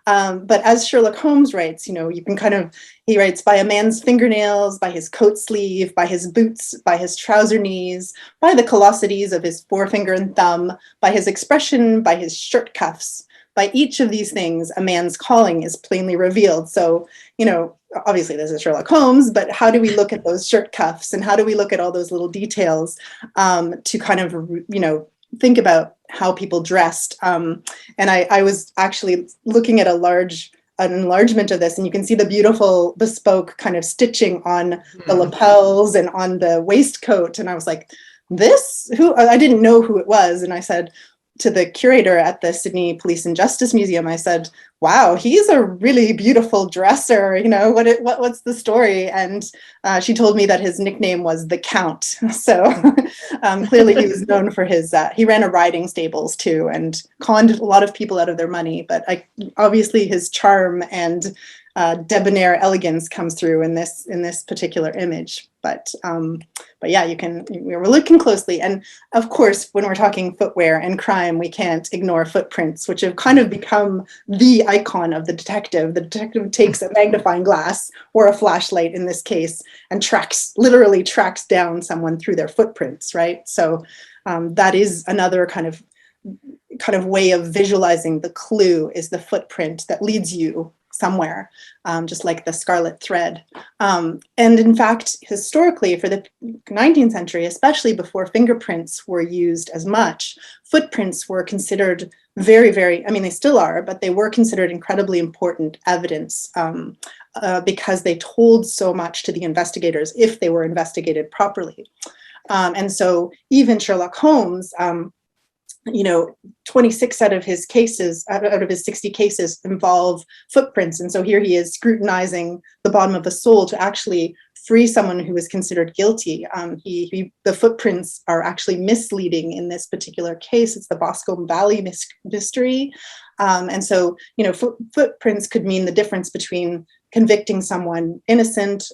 but as Sherlock Holmes writes, you know, he writes by a man's fingernails, by his coat sleeve, by his boots, by his trouser knees, by the callosities of his forefinger and thumb, by his expression, by his shirt cuffs. By each of these things, a man's calling is plainly revealed. So, you know, obviously this is Sherlock Holmes, but how do we look at those shirt cuffs, and how do we look at all those little details to kind of, you know, think about how people dressed. And I was actually looking at an enlargement of this, and you can see the beautiful bespoke kind of stitching on the lapels and on the waistcoat. And I was like, I didn't know who it was. And I said to the curator at the Sydney Police and Justice Museum, I said, wow, he's a really beautiful dresser. You know, what's the story? And she told me that his nickname was the Count. So clearly he was known for he ran a riding stables too, and conned a lot of people out of their money. But obviously his charm and debonair elegance comes through in this particular image. But yeah, we're looking closely. And of course, when we're talking footwear and crime, we can't ignore footprints, which have kind of become the icon of the detective. The detective takes a magnifying glass, or a flashlight in this case, and literally tracks down someone through their footprints, right? So that is another kind of way of visualizing the clue, is the footprint that leads you somewhere, just like the scarlet thread. And in fact, historically, for the 19th century, especially before fingerprints were used as much, footprints were considered very, very, I mean, they still are, but they were considered incredibly important evidence because they told so much to the investigators if they were investigated properly. And so even Sherlock Holmes, 26 out of his 60 cases involve footprints. And so here he is scrutinizing the bottom of the sole to actually free someone who is considered guilty. The footprints are actually misleading in this particular case. It's the Boscombe Valley mystery. And so, footprints could mean the difference between convicting someone innocent,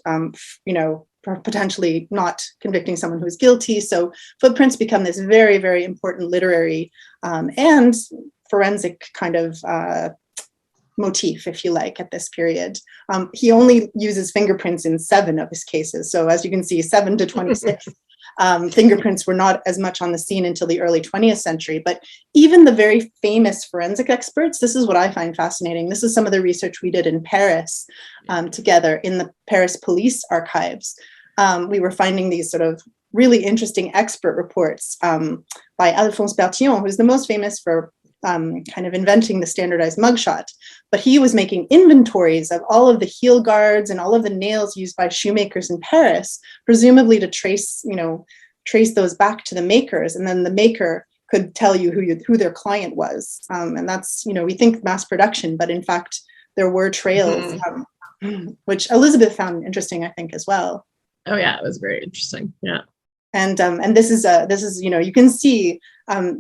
potentially not convicting someone who is guilty. So footprints become this very, very important literary and forensic kind of motif, if you like, at this period. He only uses fingerprints in 7 of his cases. So as you can see, 7 to 26. Fingerprints were not as much on the scene until the early 20th century. But even the very famous forensic experts, this is what I find fascinating. This is some of the research we did in Paris together in the Paris police archives. We were finding these sort of really interesting expert reports by Alphonse Bertillon, who's the most famous for kind of inventing the standardized mugshot. But he was making inventories of all of the heel guards and all of the nails used by shoemakers in Paris, presumably to trace those back to the makers. And then the maker could tell you who their client was. And that's, we think mass production, but in fact, there were trails, which Elizabeth found interesting, I think, as well. Oh yeah, it was very interesting. Yeah. And this is you can see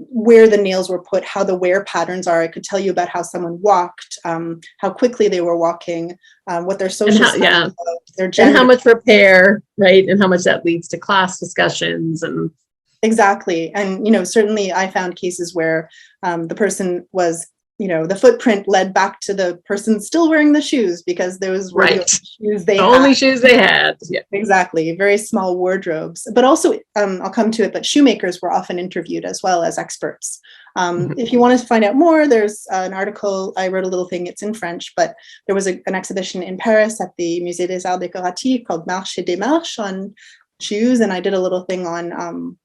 where the nails were put, how the wear patterns are. It could tell you about how someone walked, how quickly they were walking, what their social status was, their gender, and how much repair, right, and how much that leads to class discussions and exactly. And certainly I found cases where the person was. The footprint led back to the person still wearing the shoes because those were the only shoes they had. Yeah, exactly. Very small wardrobes, but also I'll come to it. But shoemakers were often interviewed as well as experts. If you want to find out more, there's an article. I wrote a little thing. It's in French, but there was an exhibition in Paris at the Musée des Arts Décoratifs called Marche et Démarche on shoes, and I did a little thing on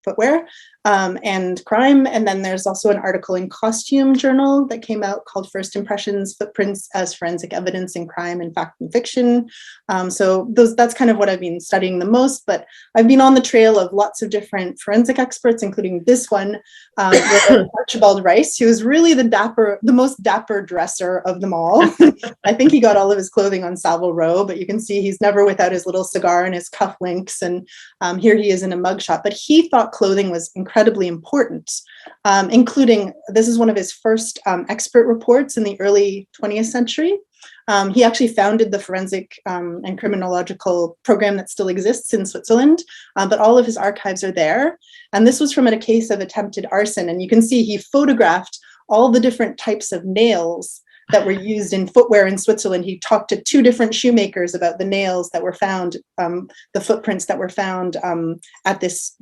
footwear and crime. And then there's also an article in Costume Journal that came out called First Impressions, Footprints as Forensic Evidence in Crime and Fact and Fiction. So that's kind of what I've been studying the most, but I've been on the trail of lots of different forensic experts, including this one, Archibald Rice, who is really the most dapper dresser of them all. I think he got all of his clothing on Savile Row, but you can see he's never without his little cigar and his cufflinks. And here he is in a mugshot, but he thought clothing was incredibly important, including, this is one of his first expert reports in the early 20th century. He actually founded the forensic and criminological program that still exists in Switzerland, but all of his archives are there. And this was from a case of attempted arson. And you can see he photographed all the different types of nails that were used in footwear in Switzerland. He talked to 2 different shoemakers about the nails that were found, the footprints that were found at this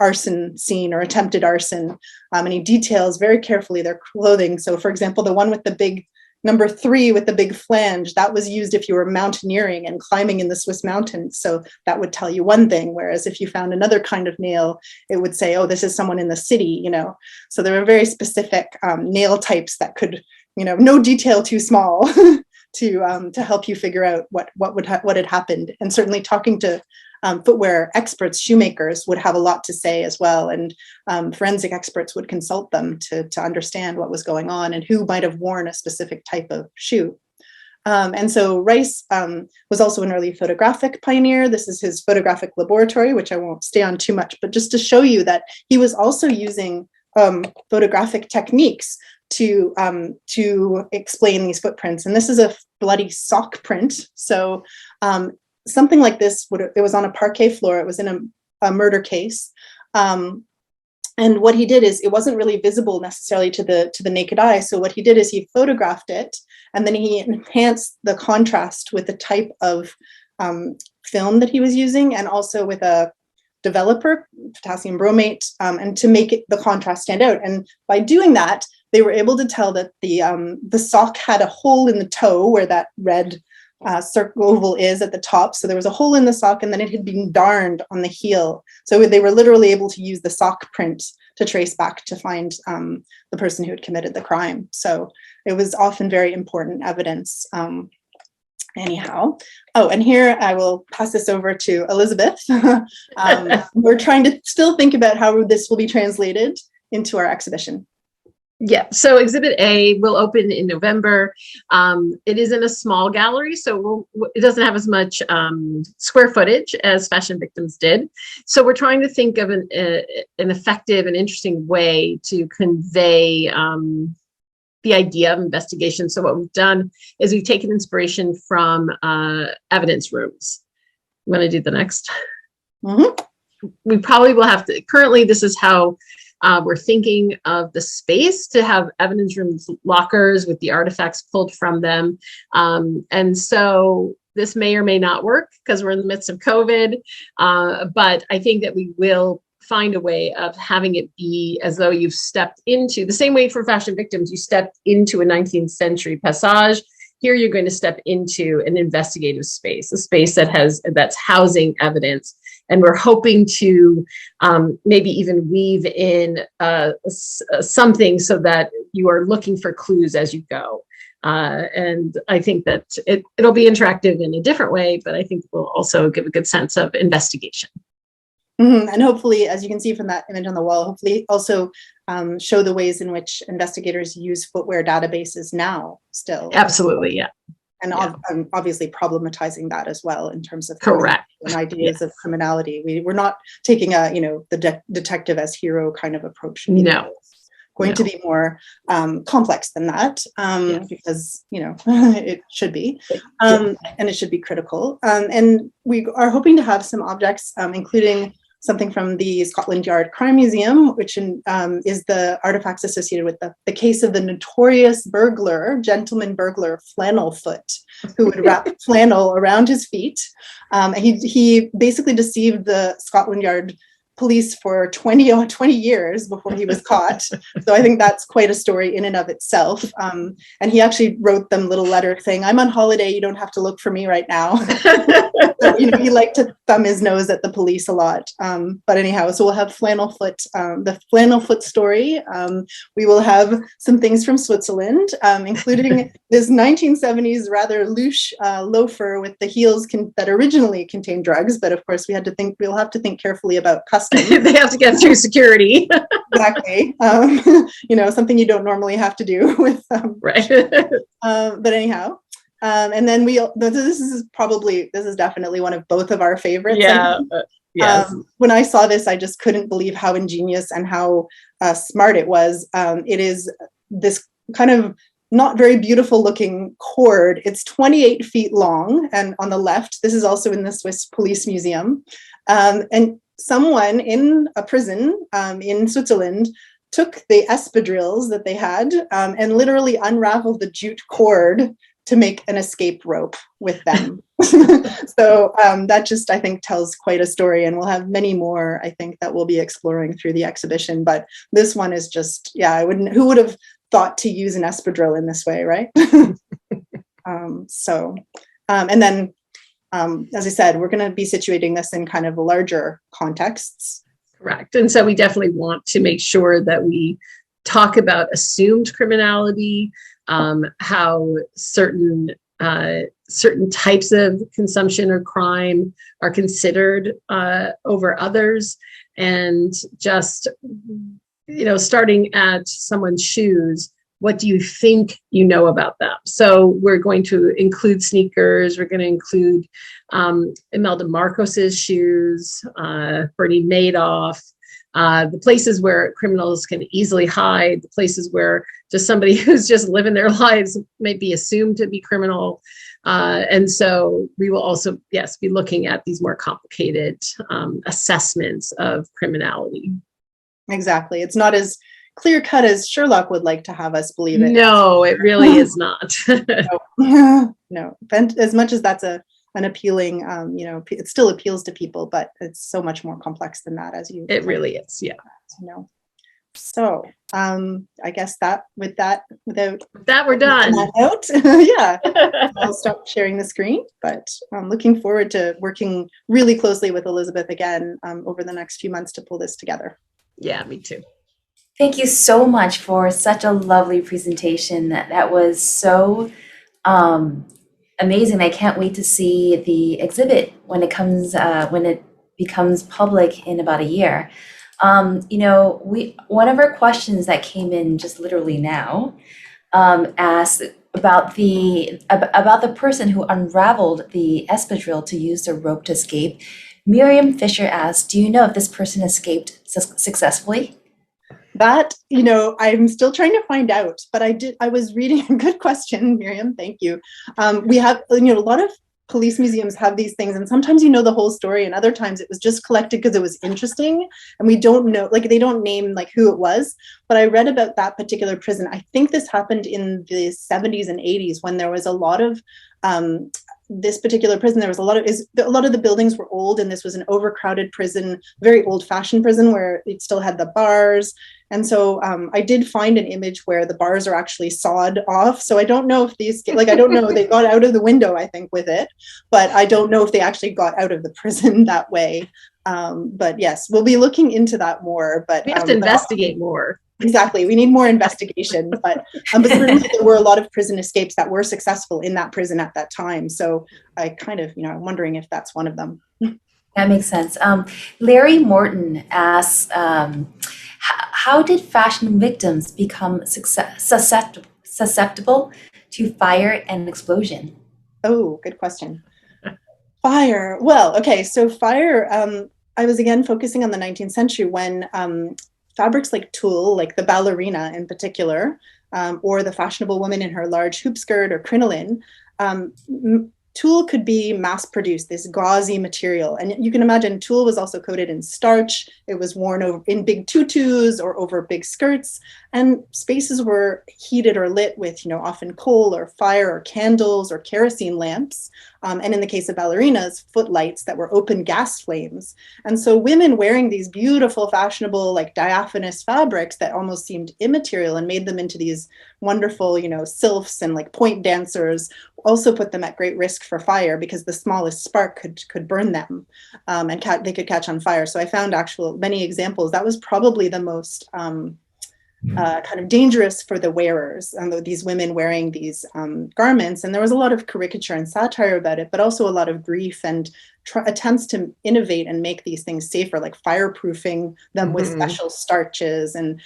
arson scene or attempted arson. And he details very carefully their clothing. So for example, the one with the big number 3 with the big flange, that was used if you were mountaineering and climbing in the Swiss mountains. So that would tell you one thing. Whereas if you found another kind of nail, it would say, oh, this is someone in the city, So there were very specific nail types that could, no detail too small to help you figure out what had happened. And certainly talking to footwear experts, shoemakers would have a lot to say as well. And forensic experts would consult them to understand what was going on and who might have worn a specific type of shoe. And so Rice was also an early photographic pioneer. This is his photographic laboratory, which I won't stay on too much, but just to show you that he was also using photographic techniques to explain these footprints. And this is a bloody sock print. So something like this, it was on a parquet floor. It was in a murder case. And what he did is, it wasn't really visible necessarily to the naked eye. So what he did is he photographed it, and then he enhanced the contrast with the type of film that he was using, and also with a developer, potassium bromate, and to make the contrast stand out. And by doing that, they were able to tell that the sock had a hole in the toe where that red circle oval is at the top. So there was a hole in the sock, and then it had been darned on the heel. So they were literally able to use the sock print to trace back to find the person who had committed the crime. So it was often very important evidence. Anyhow, and here I will pass this over to Elizabeth. We're trying to still think about how this will be translated into our exhibition. Yeah, so Exhibit A will open in November. It is in a small gallery, so it doesn't have as much square footage as Fashion Victims did. So we're trying to think of an effective and interesting way to convey the idea of investigation. So what we've done is we've taken inspiration from evidence rooms. I'm going to do the next. Mm-hmm. We probably will have to, currently this is how we're thinking of the space, to have evidence rooms, lockers with the artifacts pulled from them. And so this may or may not work because we're in the midst of COVID. But I think that we will find a way of having it be as though you've stepped into the same way for fashion victims, you stepped into a 19th century passage. Here you're going to step into an investigative space, a space that's housing evidence. And we're hoping to maybe even weave in something so that you are looking for clues as you go. And I think that it'll be interactive in a different way, but I think it will also give a good sense of investigation. Mm-hmm. And hopefully, as you can see from that image on the wall, hopefully also show the ways in which investigators use footwear databases now still. Absolutely, yeah. And obviously problematizing that as well in terms of correct and ideas of criminality. We're not taking a, the detective as hero kind of approach. No. It's going to be more complex than that because, it should be. And it should be critical. And we are hoping to have some objects, including something from the Scotland Yard Crime Museum, which is the artifacts associated with the case of the notorious gentleman burglar Flannelfoot, who would wrap flannel around his feet. He basically deceived the Scotland Yard police for 20 years before he was caught. So I think that's quite a story in and of itself. And he actually wrote them little letters saying, "I'm on holiday, you don't have to look for me right now." So, he liked to thumb his nose at the police a lot. But anyhow, so we'll have Flannelfoot, the Flannelfoot story. We will have some things from Switzerland, including this 1970s rather louche loafer with the heels that originally contained drugs. But of course, we'll have to think carefully about customs. They have to get through security. Exactly. Something you don't normally have to do with right. But anyhow. And then this is definitely one of both of our favorites. Yeah. Yes. When I saw this, I just couldn't believe how ingenious and how smart it was. It is this kind of not very beautiful looking cord. It's 28 feet long. And on the left, this is also in the Swiss Police Museum. And someone in a prison in Switzerland took the espadrilles that they had and literally unraveled the jute cord to make an escape rope with them. So that just, I think, tells quite a story. And we'll have many more, I think, that we'll be exploring through the exhibition. But this one is just, who would have thought to use an espadrille in this way, right? And then, as I said, we're going to be situating this in kind of larger contexts. Correct. And so we definitely want to make sure that we talk about assumed criminality, how certain types of consumption or crime are considered over others, and just starting at someone's shoes, what do you think you know about them? So we're going to include sneakers. We're going to include Imelda Marcos's shoes, Bernie Madoff, the places where criminals can easily hide, the places where just somebody who's just living their lives may be assumed to be criminal. And so we will also, be looking at these more complicated assessments of criminality. Exactly. It's not as clear cut as Sherlock would like to have us believe it. No, it really is not. No. As much as that's an appealing, it still appeals to people, but it's so much more complex than that, it really is. Yeah. So I guess we're done. Yeah. I'll stop sharing the screen, but I'm looking forward to working really closely with Elizabeth again over the next few months to pull this together. Yeah, me too. Thank you so much for such a lovely presentation. That was so amazing. I can't wait to see the exhibit when it becomes public in about a year. One of our questions that came in just literally now asked about the person who unraveled the espadrille to use the rope to escape. Miriam Fisher asked, "Do you know if this person escaped successfully?" That, I'm still trying to find out, but I was reading a good question, Miriam, thank you. We have, a lot of police museums have these things, and sometimes the whole story, and other times it was just collected because it was interesting, and we don't know, they don't name who it was. But I read about that particular prison. I think this happened in the 70s and 80s when there was a lot of this particular prison, there was a lot of the buildings were old, and this was an overcrowded prison, very old-fashioned prison where it still had the bars. And so I did find an image where the bars are actually sawed off. So I don't know if these, like, I don't know, they got out of the window, I think, with it, but I don't know if they actually got out of the prison that way. But yes, we'll be looking into that more. But we have to investigate more. Exactly. We need more investigation, but certainly there were a lot of prison escapes that were successful in that prison at that time. So I kind of, I'm wondering if that's one of them. That makes sense. Larry Morton asks, how did fashion victims become susceptible to fire and explosion? Oh, good question. Fire. Well, okay. So fire, I was again focusing on the 19th century when fabrics like tulle, like the ballerina in particular, or the fashionable woman in her large hoop skirt or crinoline, tulle could be mass produced, this gauzy material. And you can imagine tulle was also coated in starch. It was worn over in big tutus or over big skirts. And spaces were heated or lit with, often coal or fire or candles or kerosene lamps. And in the case of ballerinas, footlights that were open gas flames. And so women wearing these beautiful, fashionable, like diaphanous fabrics that almost seemed immaterial and made them into these wonderful, sylphs and like point dancers, also put them at great risk for fire because the smallest spark could burn them, and they could catch on fire. So I found many examples. That was probably the most kind of dangerous for the wearers, these women wearing these garments. And there was a lot of caricature and satire about it, but also a lot of grief and attempts to innovate and make these things safer, like fireproofing them with special starches and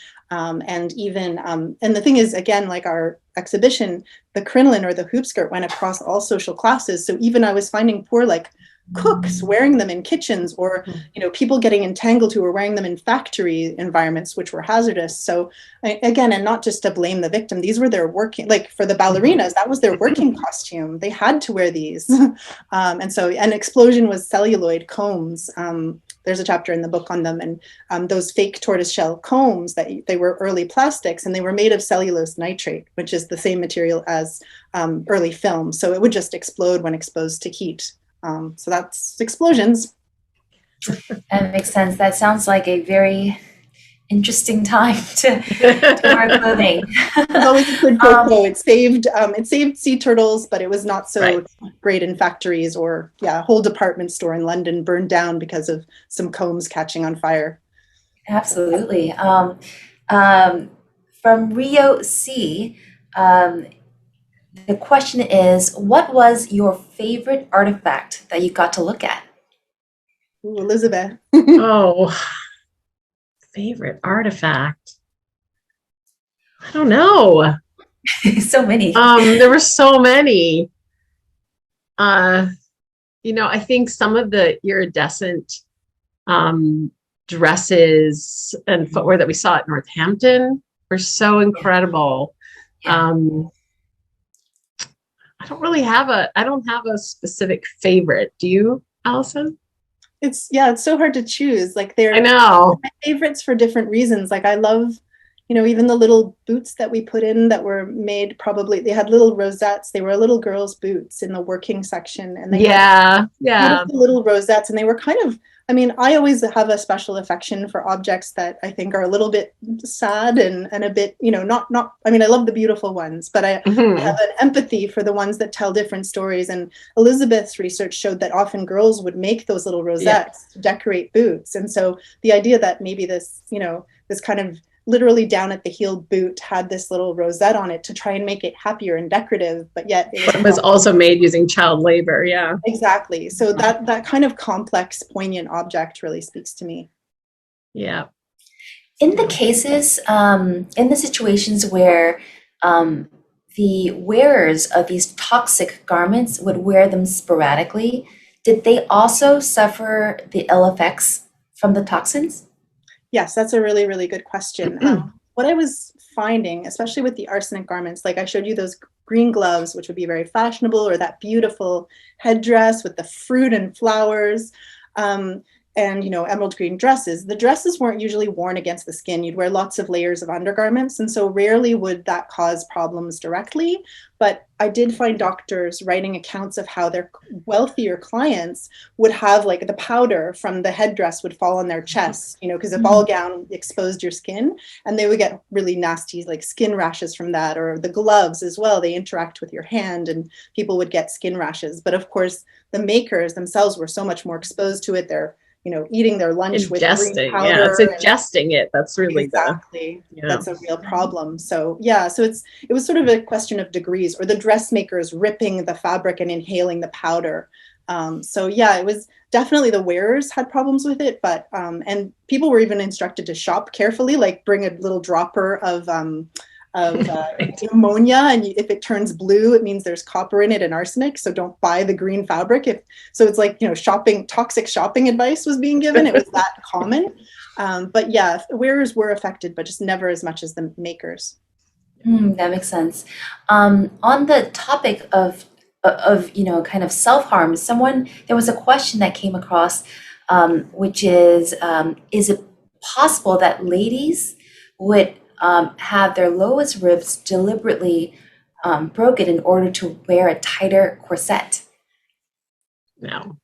even and the thing is, again, like our exhibition, the crinoline or the hoop skirt went across all social classes. So even I was finding poor like cooks wearing them in kitchens, or people getting entangled who were wearing them in factory environments, which were hazardous. So again, and not just to blame the victim, these were their working, like for the ballerinas, that was their working costume. They had to wear these. And explosion was celluloid combs. There's a chapter in the book on them, and those fake tortoiseshell combs, that they were early plastics, and they were made of cellulose nitrate, which is the same material as early film. So it would just explode when exposed to heat. So that's explosions. That makes sense. That sounds like a very interesting time to wear clothing. It's always a quid pro quo. It saved sea turtles, but it was not so great in factories, or a whole department store in London burned down because of some combs catching on fire. Absolutely. From Rio C, the question is, what was your favorite artifact that you got to look at? Ooh, Elizabeth. Oh, favorite artifact. I don't know. So many. There were so many. I think some of the iridescent dresses and footwear that we saw at Northampton were so incredible. Yeah. I don't have a specific favorite. Do you, Alison? It's so hard to choose. Like I know. My favorites for different reasons. Like I love, even the little boots that we put in that were made, they had little rosettes. They were little girls' boots in the working section. And they had little rosettes, and they were kind of, I always have a special affection for objects that I think are a little bit sad and a bit, not, I love the beautiful ones, but I have an empathy for the ones that tell different stories. And Elizabeth's research showed that often girls would make those little rosettes to decorate boots. And so the idea that maybe this, this kind of literally down at the heel boot had this little rosette on it to try and make it happier and decorative, but yet it was also made using child labor. Yeah, exactly. So that kind of complex, poignant object really speaks to me. Yeah. In the cases, in the situations where the wearers of these toxic garments would wear them sporadically, did they also suffer the ill effects from the toxins? Yes, that's a really, really good question. What I was finding, especially with the arsenic garments, like I showed you those green gloves, which would be very fashionable, or that beautiful headdress with the fruit and flowers. and, you know, emerald green dresses. The dresses weren't usually worn against the skin. You'd wear lots of layers of undergarments. And so rarely would that cause problems directly. But I did find doctors writing accounts of how their wealthier clients would have, like, the powder from the headdress would fall on their chest, you know, because a ball gown exposed your skin, and they would get really nasty, like, skin rashes from that. Or the gloves as well, they interact with your hand and people would get skin rashes. But of course, the makers themselves were so much more exposed to it. They're, you know, eating their lunch with green powder. Yeah, it's ingesting it. That's really exactly. That's a real problem. So yeah, so it was sort of a question of degrees, or the dressmakers ripping the fabric and inhaling the powder. So yeah, it was definitely, the wearers had problems with it, but and people were even instructed to shop carefully, like bring a little dropper of ammonia, and if it turns blue, it means there's copper in it and arsenic. So don't buy the green fabric. So it's like, you know, toxic shopping advice was being given. It was that common. But yeah, wearers were affected, but just never as much as the makers. That makes sense. On the topic of you know, kind of self-harm, there was a question that came across, which is it possible that ladies would have their lowest ribs deliberately broken in order to wear a tighter corset? No.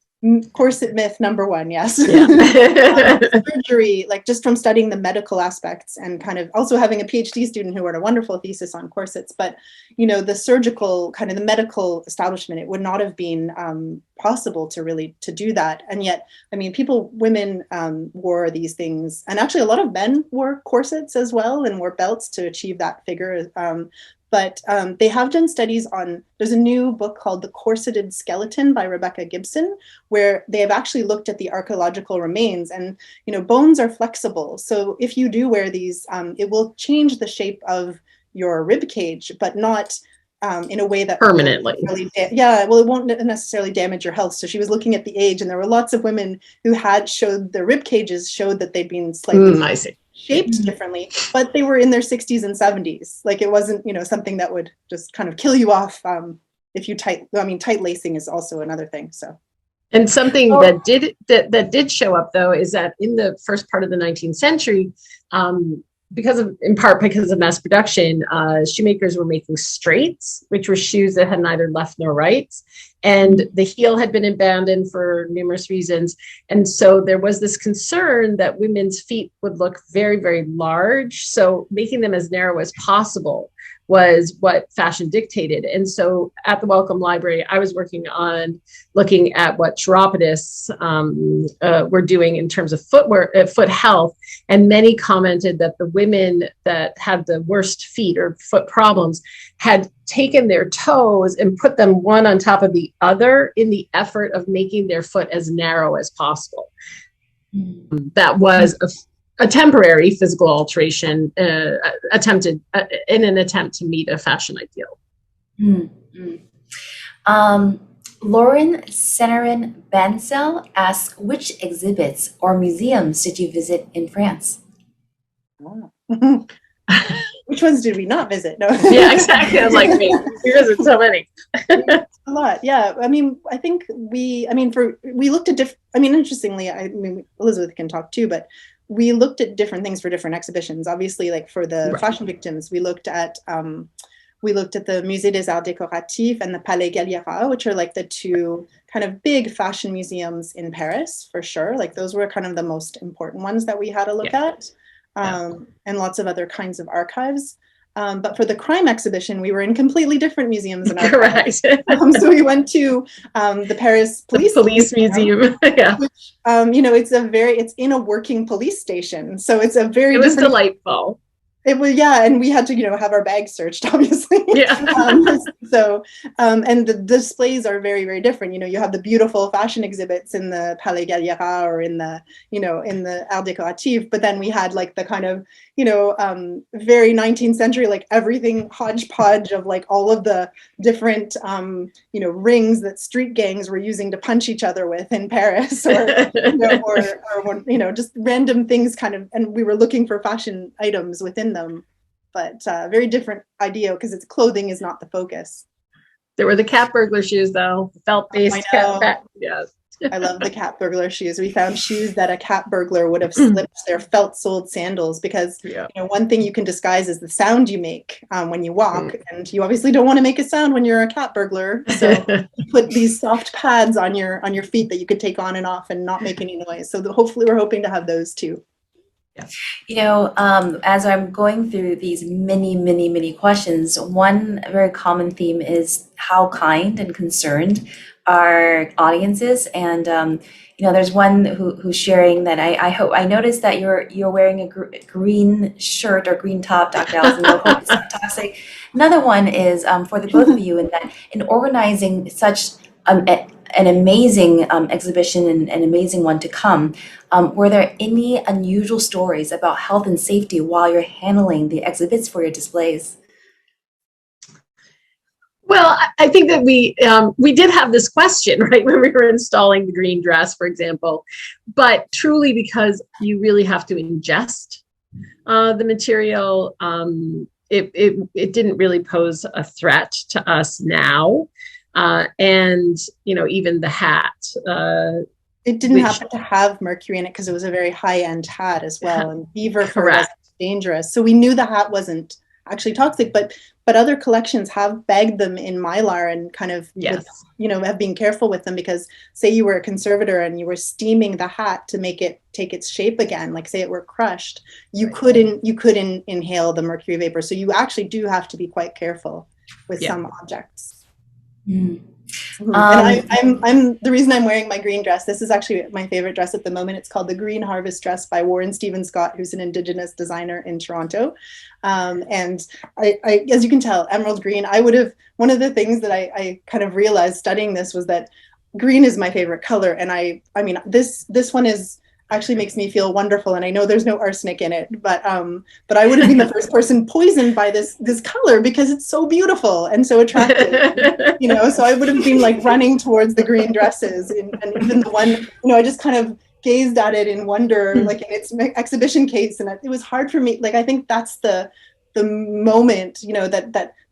Corset myth number one, yes. Yeah. Surgery, like just from studying the medical aspects and kind of also having a PhD student who wrote a wonderful thesis on corsets, but, you know, the surgical, kind of the medical establishment, it would not have been possible to do that. And yet, I mean, women wore these things, and actually a lot of men wore corsets as well and wore belts to achieve that figure. But they have done studies on, there's a new book called The Corseted Skeleton by Rebecca Gibson, where they have actually looked at the archaeological remains, and, you know, bones are flexible. So if you do wear these, it will change the shape of your rib cage, but not in a way that permanently. It won't necessarily damage your health. So she was looking at the age, and there were lots of women who showed their rib cages showed that they'd been slightly shaped differently, but they were in their 60s and 70s. Like, it wasn't, you know, something that would just kind of kill you off if you tight lacing is also another thing. So, and something that did show up, though, is that in the first part of the 19th century, in part because of mass production, shoemakers were making straights, which were shoes that had neither left nor right. And the heel had been abandoned for numerous reasons. And so there was this concern that women's feet would look very, very large. So making them as narrow as possible was what fashion dictated. And so at the Wellcome Library, I was working on looking at what chiropodists were doing in terms of footwear, foot health. And many commented that the women that had the worst feet or foot problems had taken their toes and put them one on top of the other in the effort of making their foot as narrow as possible. That was a temporary physical alteration attempted in an attempt to meet a fashion ideal. Lauren Senerin Bansel asks, which exhibits or museums did you visit in France? Which ones did we not visit? No. Yeah, exactly. I was like, me. We visit so many. A lot. Yeah. I mean, I think we looked at interestingly, Elizabeth can talk too, but we looked at different things for different exhibitions. Obviously, like for the fashion victims, we looked at the Musée des Arts Décoratifs and the Palais Galliera, which are like the two kind of big fashion museums in Paris, for sure. Like, those were kind of the most important ones that we had to look at, and lots of other kinds of archives. But for the crime exhibition, we were in completely different museums and archives. Correct. So we went to the Paris Police Museum. Yeah. Which, it's in a working police station. So it was delightful. It was, yeah, and we had to, have our bags searched, obviously. Yeah. And the displays are very, very different. You have the beautiful fashion exhibits in the Palais Galliera or in the Arts Décoratifs, but then we had like the kind of, very 19th century, like everything hodgepodge of like all of the different, rings that street gangs were using to punch each other with in Paris, or just random things kind of, and we were looking for fashion items within them, but very different idea because its clothing is not the focus. There were the cat burglar shoes, though, felt-based cat. Yeah. I love the cat burglar shoes. We found shoes that a cat burglar would have slipped. They're felt-soled sandals because one thing you can disguise is the sound you make when you walk, and you obviously don't want to make a sound when you're a cat burglar. So you put these soft pads on your feet that you could take on and off and not make any noise. So hopefully we're hoping to have those too. As I'm going through these many questions, one very common theme is how kind and concerned our audience is. And, there's one who's sharing that I noticed that you're wearing a green shirt or green top, Dr. Alison. I hope it's not toxic. Another one is for the both of you, in that in organizing such an amazing exhibition and an amazing one to come. Were there any unusual stories about health and safety while you're handling the exhibits for your displays? Well, I think that we did have this question, right, when we were installing the green dress, for example, but truly because you really have to ingest the material, it didn't really pose a threat to us now. And, even the hat. It didn't happen to have mercury in it because it was a very high-end hat as well. And beaver fur was dangerous. So we knew the hat wasn't actually toxic, but other collections have bagged them in Mylar and kind of, have been careful with them, because say you were a conservator and you were steaming the hat to make it take its shape again, like say it were crushed, you couldn't inhale the mercury vapor. So you actually do have to be quite careful with some objects. And I'm the reason I'm wearing my green dress. This is actually my favorite dress at the moment. It's called the Green Harvest Dress by Warren Stephen Scott, who's an Indigenous designer in Toronto. And I, as you can tell, emerald green. One of the things that I kind of realized studying this was that green is my favorite color. And I mean, this one actually makes me feel wonderful, and I know there's no arsenic in it, but I would have been the first person poisoned by this color because it's so beautiful and so attractive, so I would have been like running towards the green dresses, and even the one, I just kind of gazed at it in wonder, like in its exhibition case, and it was hard for me. Like, I think that's the moment,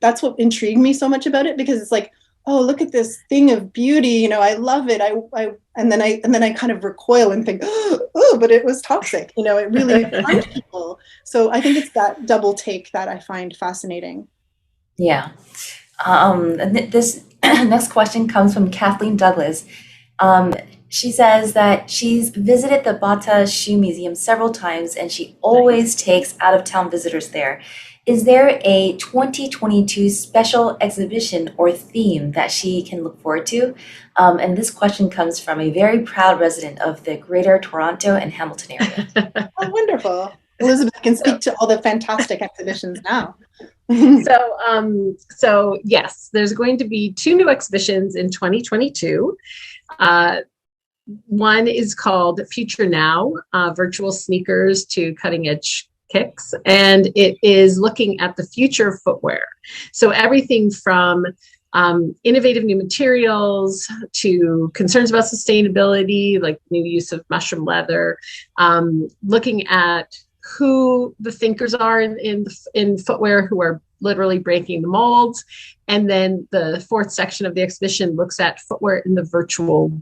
that's what intrigued me so much about it, because it's like, oh, look at this thing of beauty, I love it. And then I kind of recoil and think, oh, but it was toxic. It really harmed people. So I think it's that double take that I find fascinating. Yeah. This next question comes from Kathleen Douglas. She says that she's visited the Bata Shoe Museum several times, and she always takes out-of-town visitors there. Is there a 2022 special exhibition or theme that she can look forward to? And this question comes from a very proud resident of the Greater Toronto and Hamilton area. Oh, wonderful. Elizabeth can speak to all the fantastic exhibitions now. So yes, there's going to be 2 new exhibitions in 2022. One is called Future Now, Virtual Sneakers to Cutting Edge Kicks, and it is looking at the future of footwear. So everything from innovative new materials to concerns about sustainability, like new use of mushroom leather, looking at who the thinkers are in footwear who are literally breaking the molds. And then the 4th section of the exhibition looks at footwear in the virtual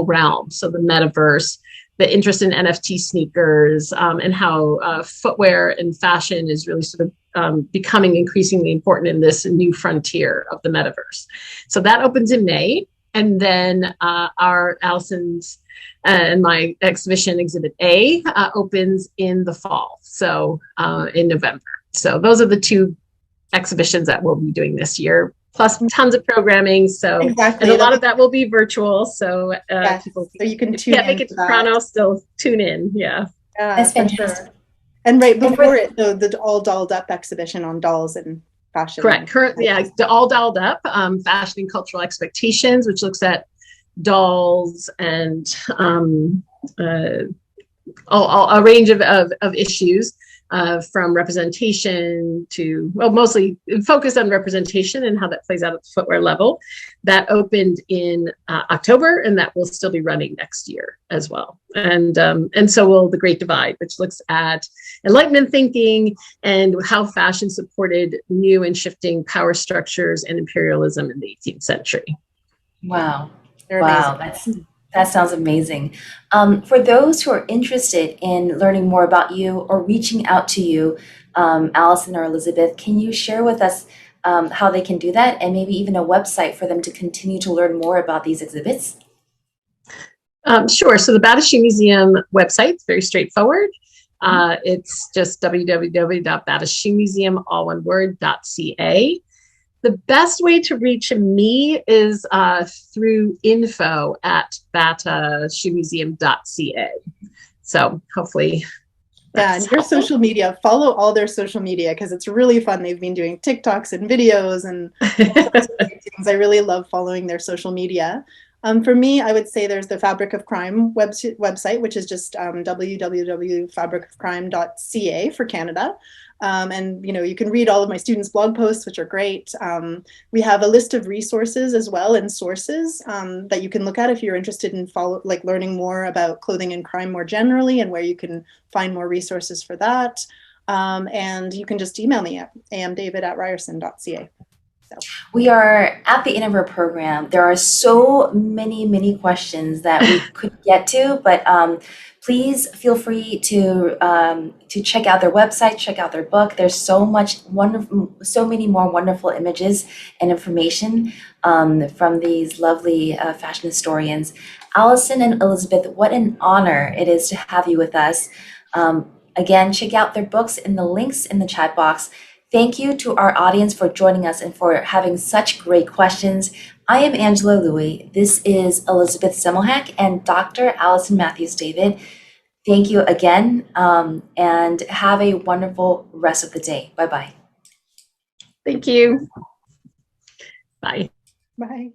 realm, so the metaverse, the interest in NFT sneakers, and how footwear and fashion is really sort of becoming increasingly important in this new frontier of the metaverse. So that opens in May. And then our Alison's and my exhibition, Exhibit A, opens in the fall, so in November. So those are the 2 exhibitions that we'll be doing this year, plus tons of programming. So exactly. And a lot of that will be virtual. So people, so you can can't make it to Toronto, still tune in. Yeah. That's fantastic. Sure. And right before it, the All Dolled Up exhibition on dolls and fashion. Correct. Currently, the All Dolled Up, Fashion and Cultural Expectations, which looks at dolls and a range of issues. From representation to, mostly focused on representation and how that plays out at the footwear level. That opened in October, and that will still be running next year as well. And so will The Great Divide, which looks at Enlightenment thinking and how fashion supported new and shifting power structures and imperialism in the 18th century. Wow. They're wow, amazing. That sounds amazing. For those who are interested in learning more about you or reaching out to you, Alison or Elizabeth, can you share with us how they can do that, and maybe even a website for them to continue to learn more about these exhibits? Sure. So the Bata Shoe Museum website is very straightforward. It's just www.batashoemuseum, all one word, .ca. The best way to reach me is through info@batashoemuseum.ca. So hopefully and your social media, follow all their social media because it's really fun. They've been doing TikToks and videos and all sorts of great things. I really love following their social media. For me, I would say there's the Fabric of Crime website, which is just www.fabricofcrime.ca for Canada. And you can read all of my students' blog posts, which are great. We have a list of resources as well and sources that you can look at if you're interested in learning more about clothing and crime more generally, and where you can find more resources for that. And you can just email me at amdavid@ryerson.ca. We are at the end of our program. There are so many questions that we could get to, but please feel free to check out their website, check out their book. There's so many more wonderful images and information from these lovely fashion historians. Alison and Elizabeth, what an honor it is to have you with us. Again, check out their books in the links in the chat box. Thank you to our audience for joining us and for having such great questions. I am Angela Louie. This is Elizabeth Semmelhack and Dr. Alison Matthews David. Thank you again, and have a wonderful rest of the day. Bye-bye. Thank you. Bye. Bye.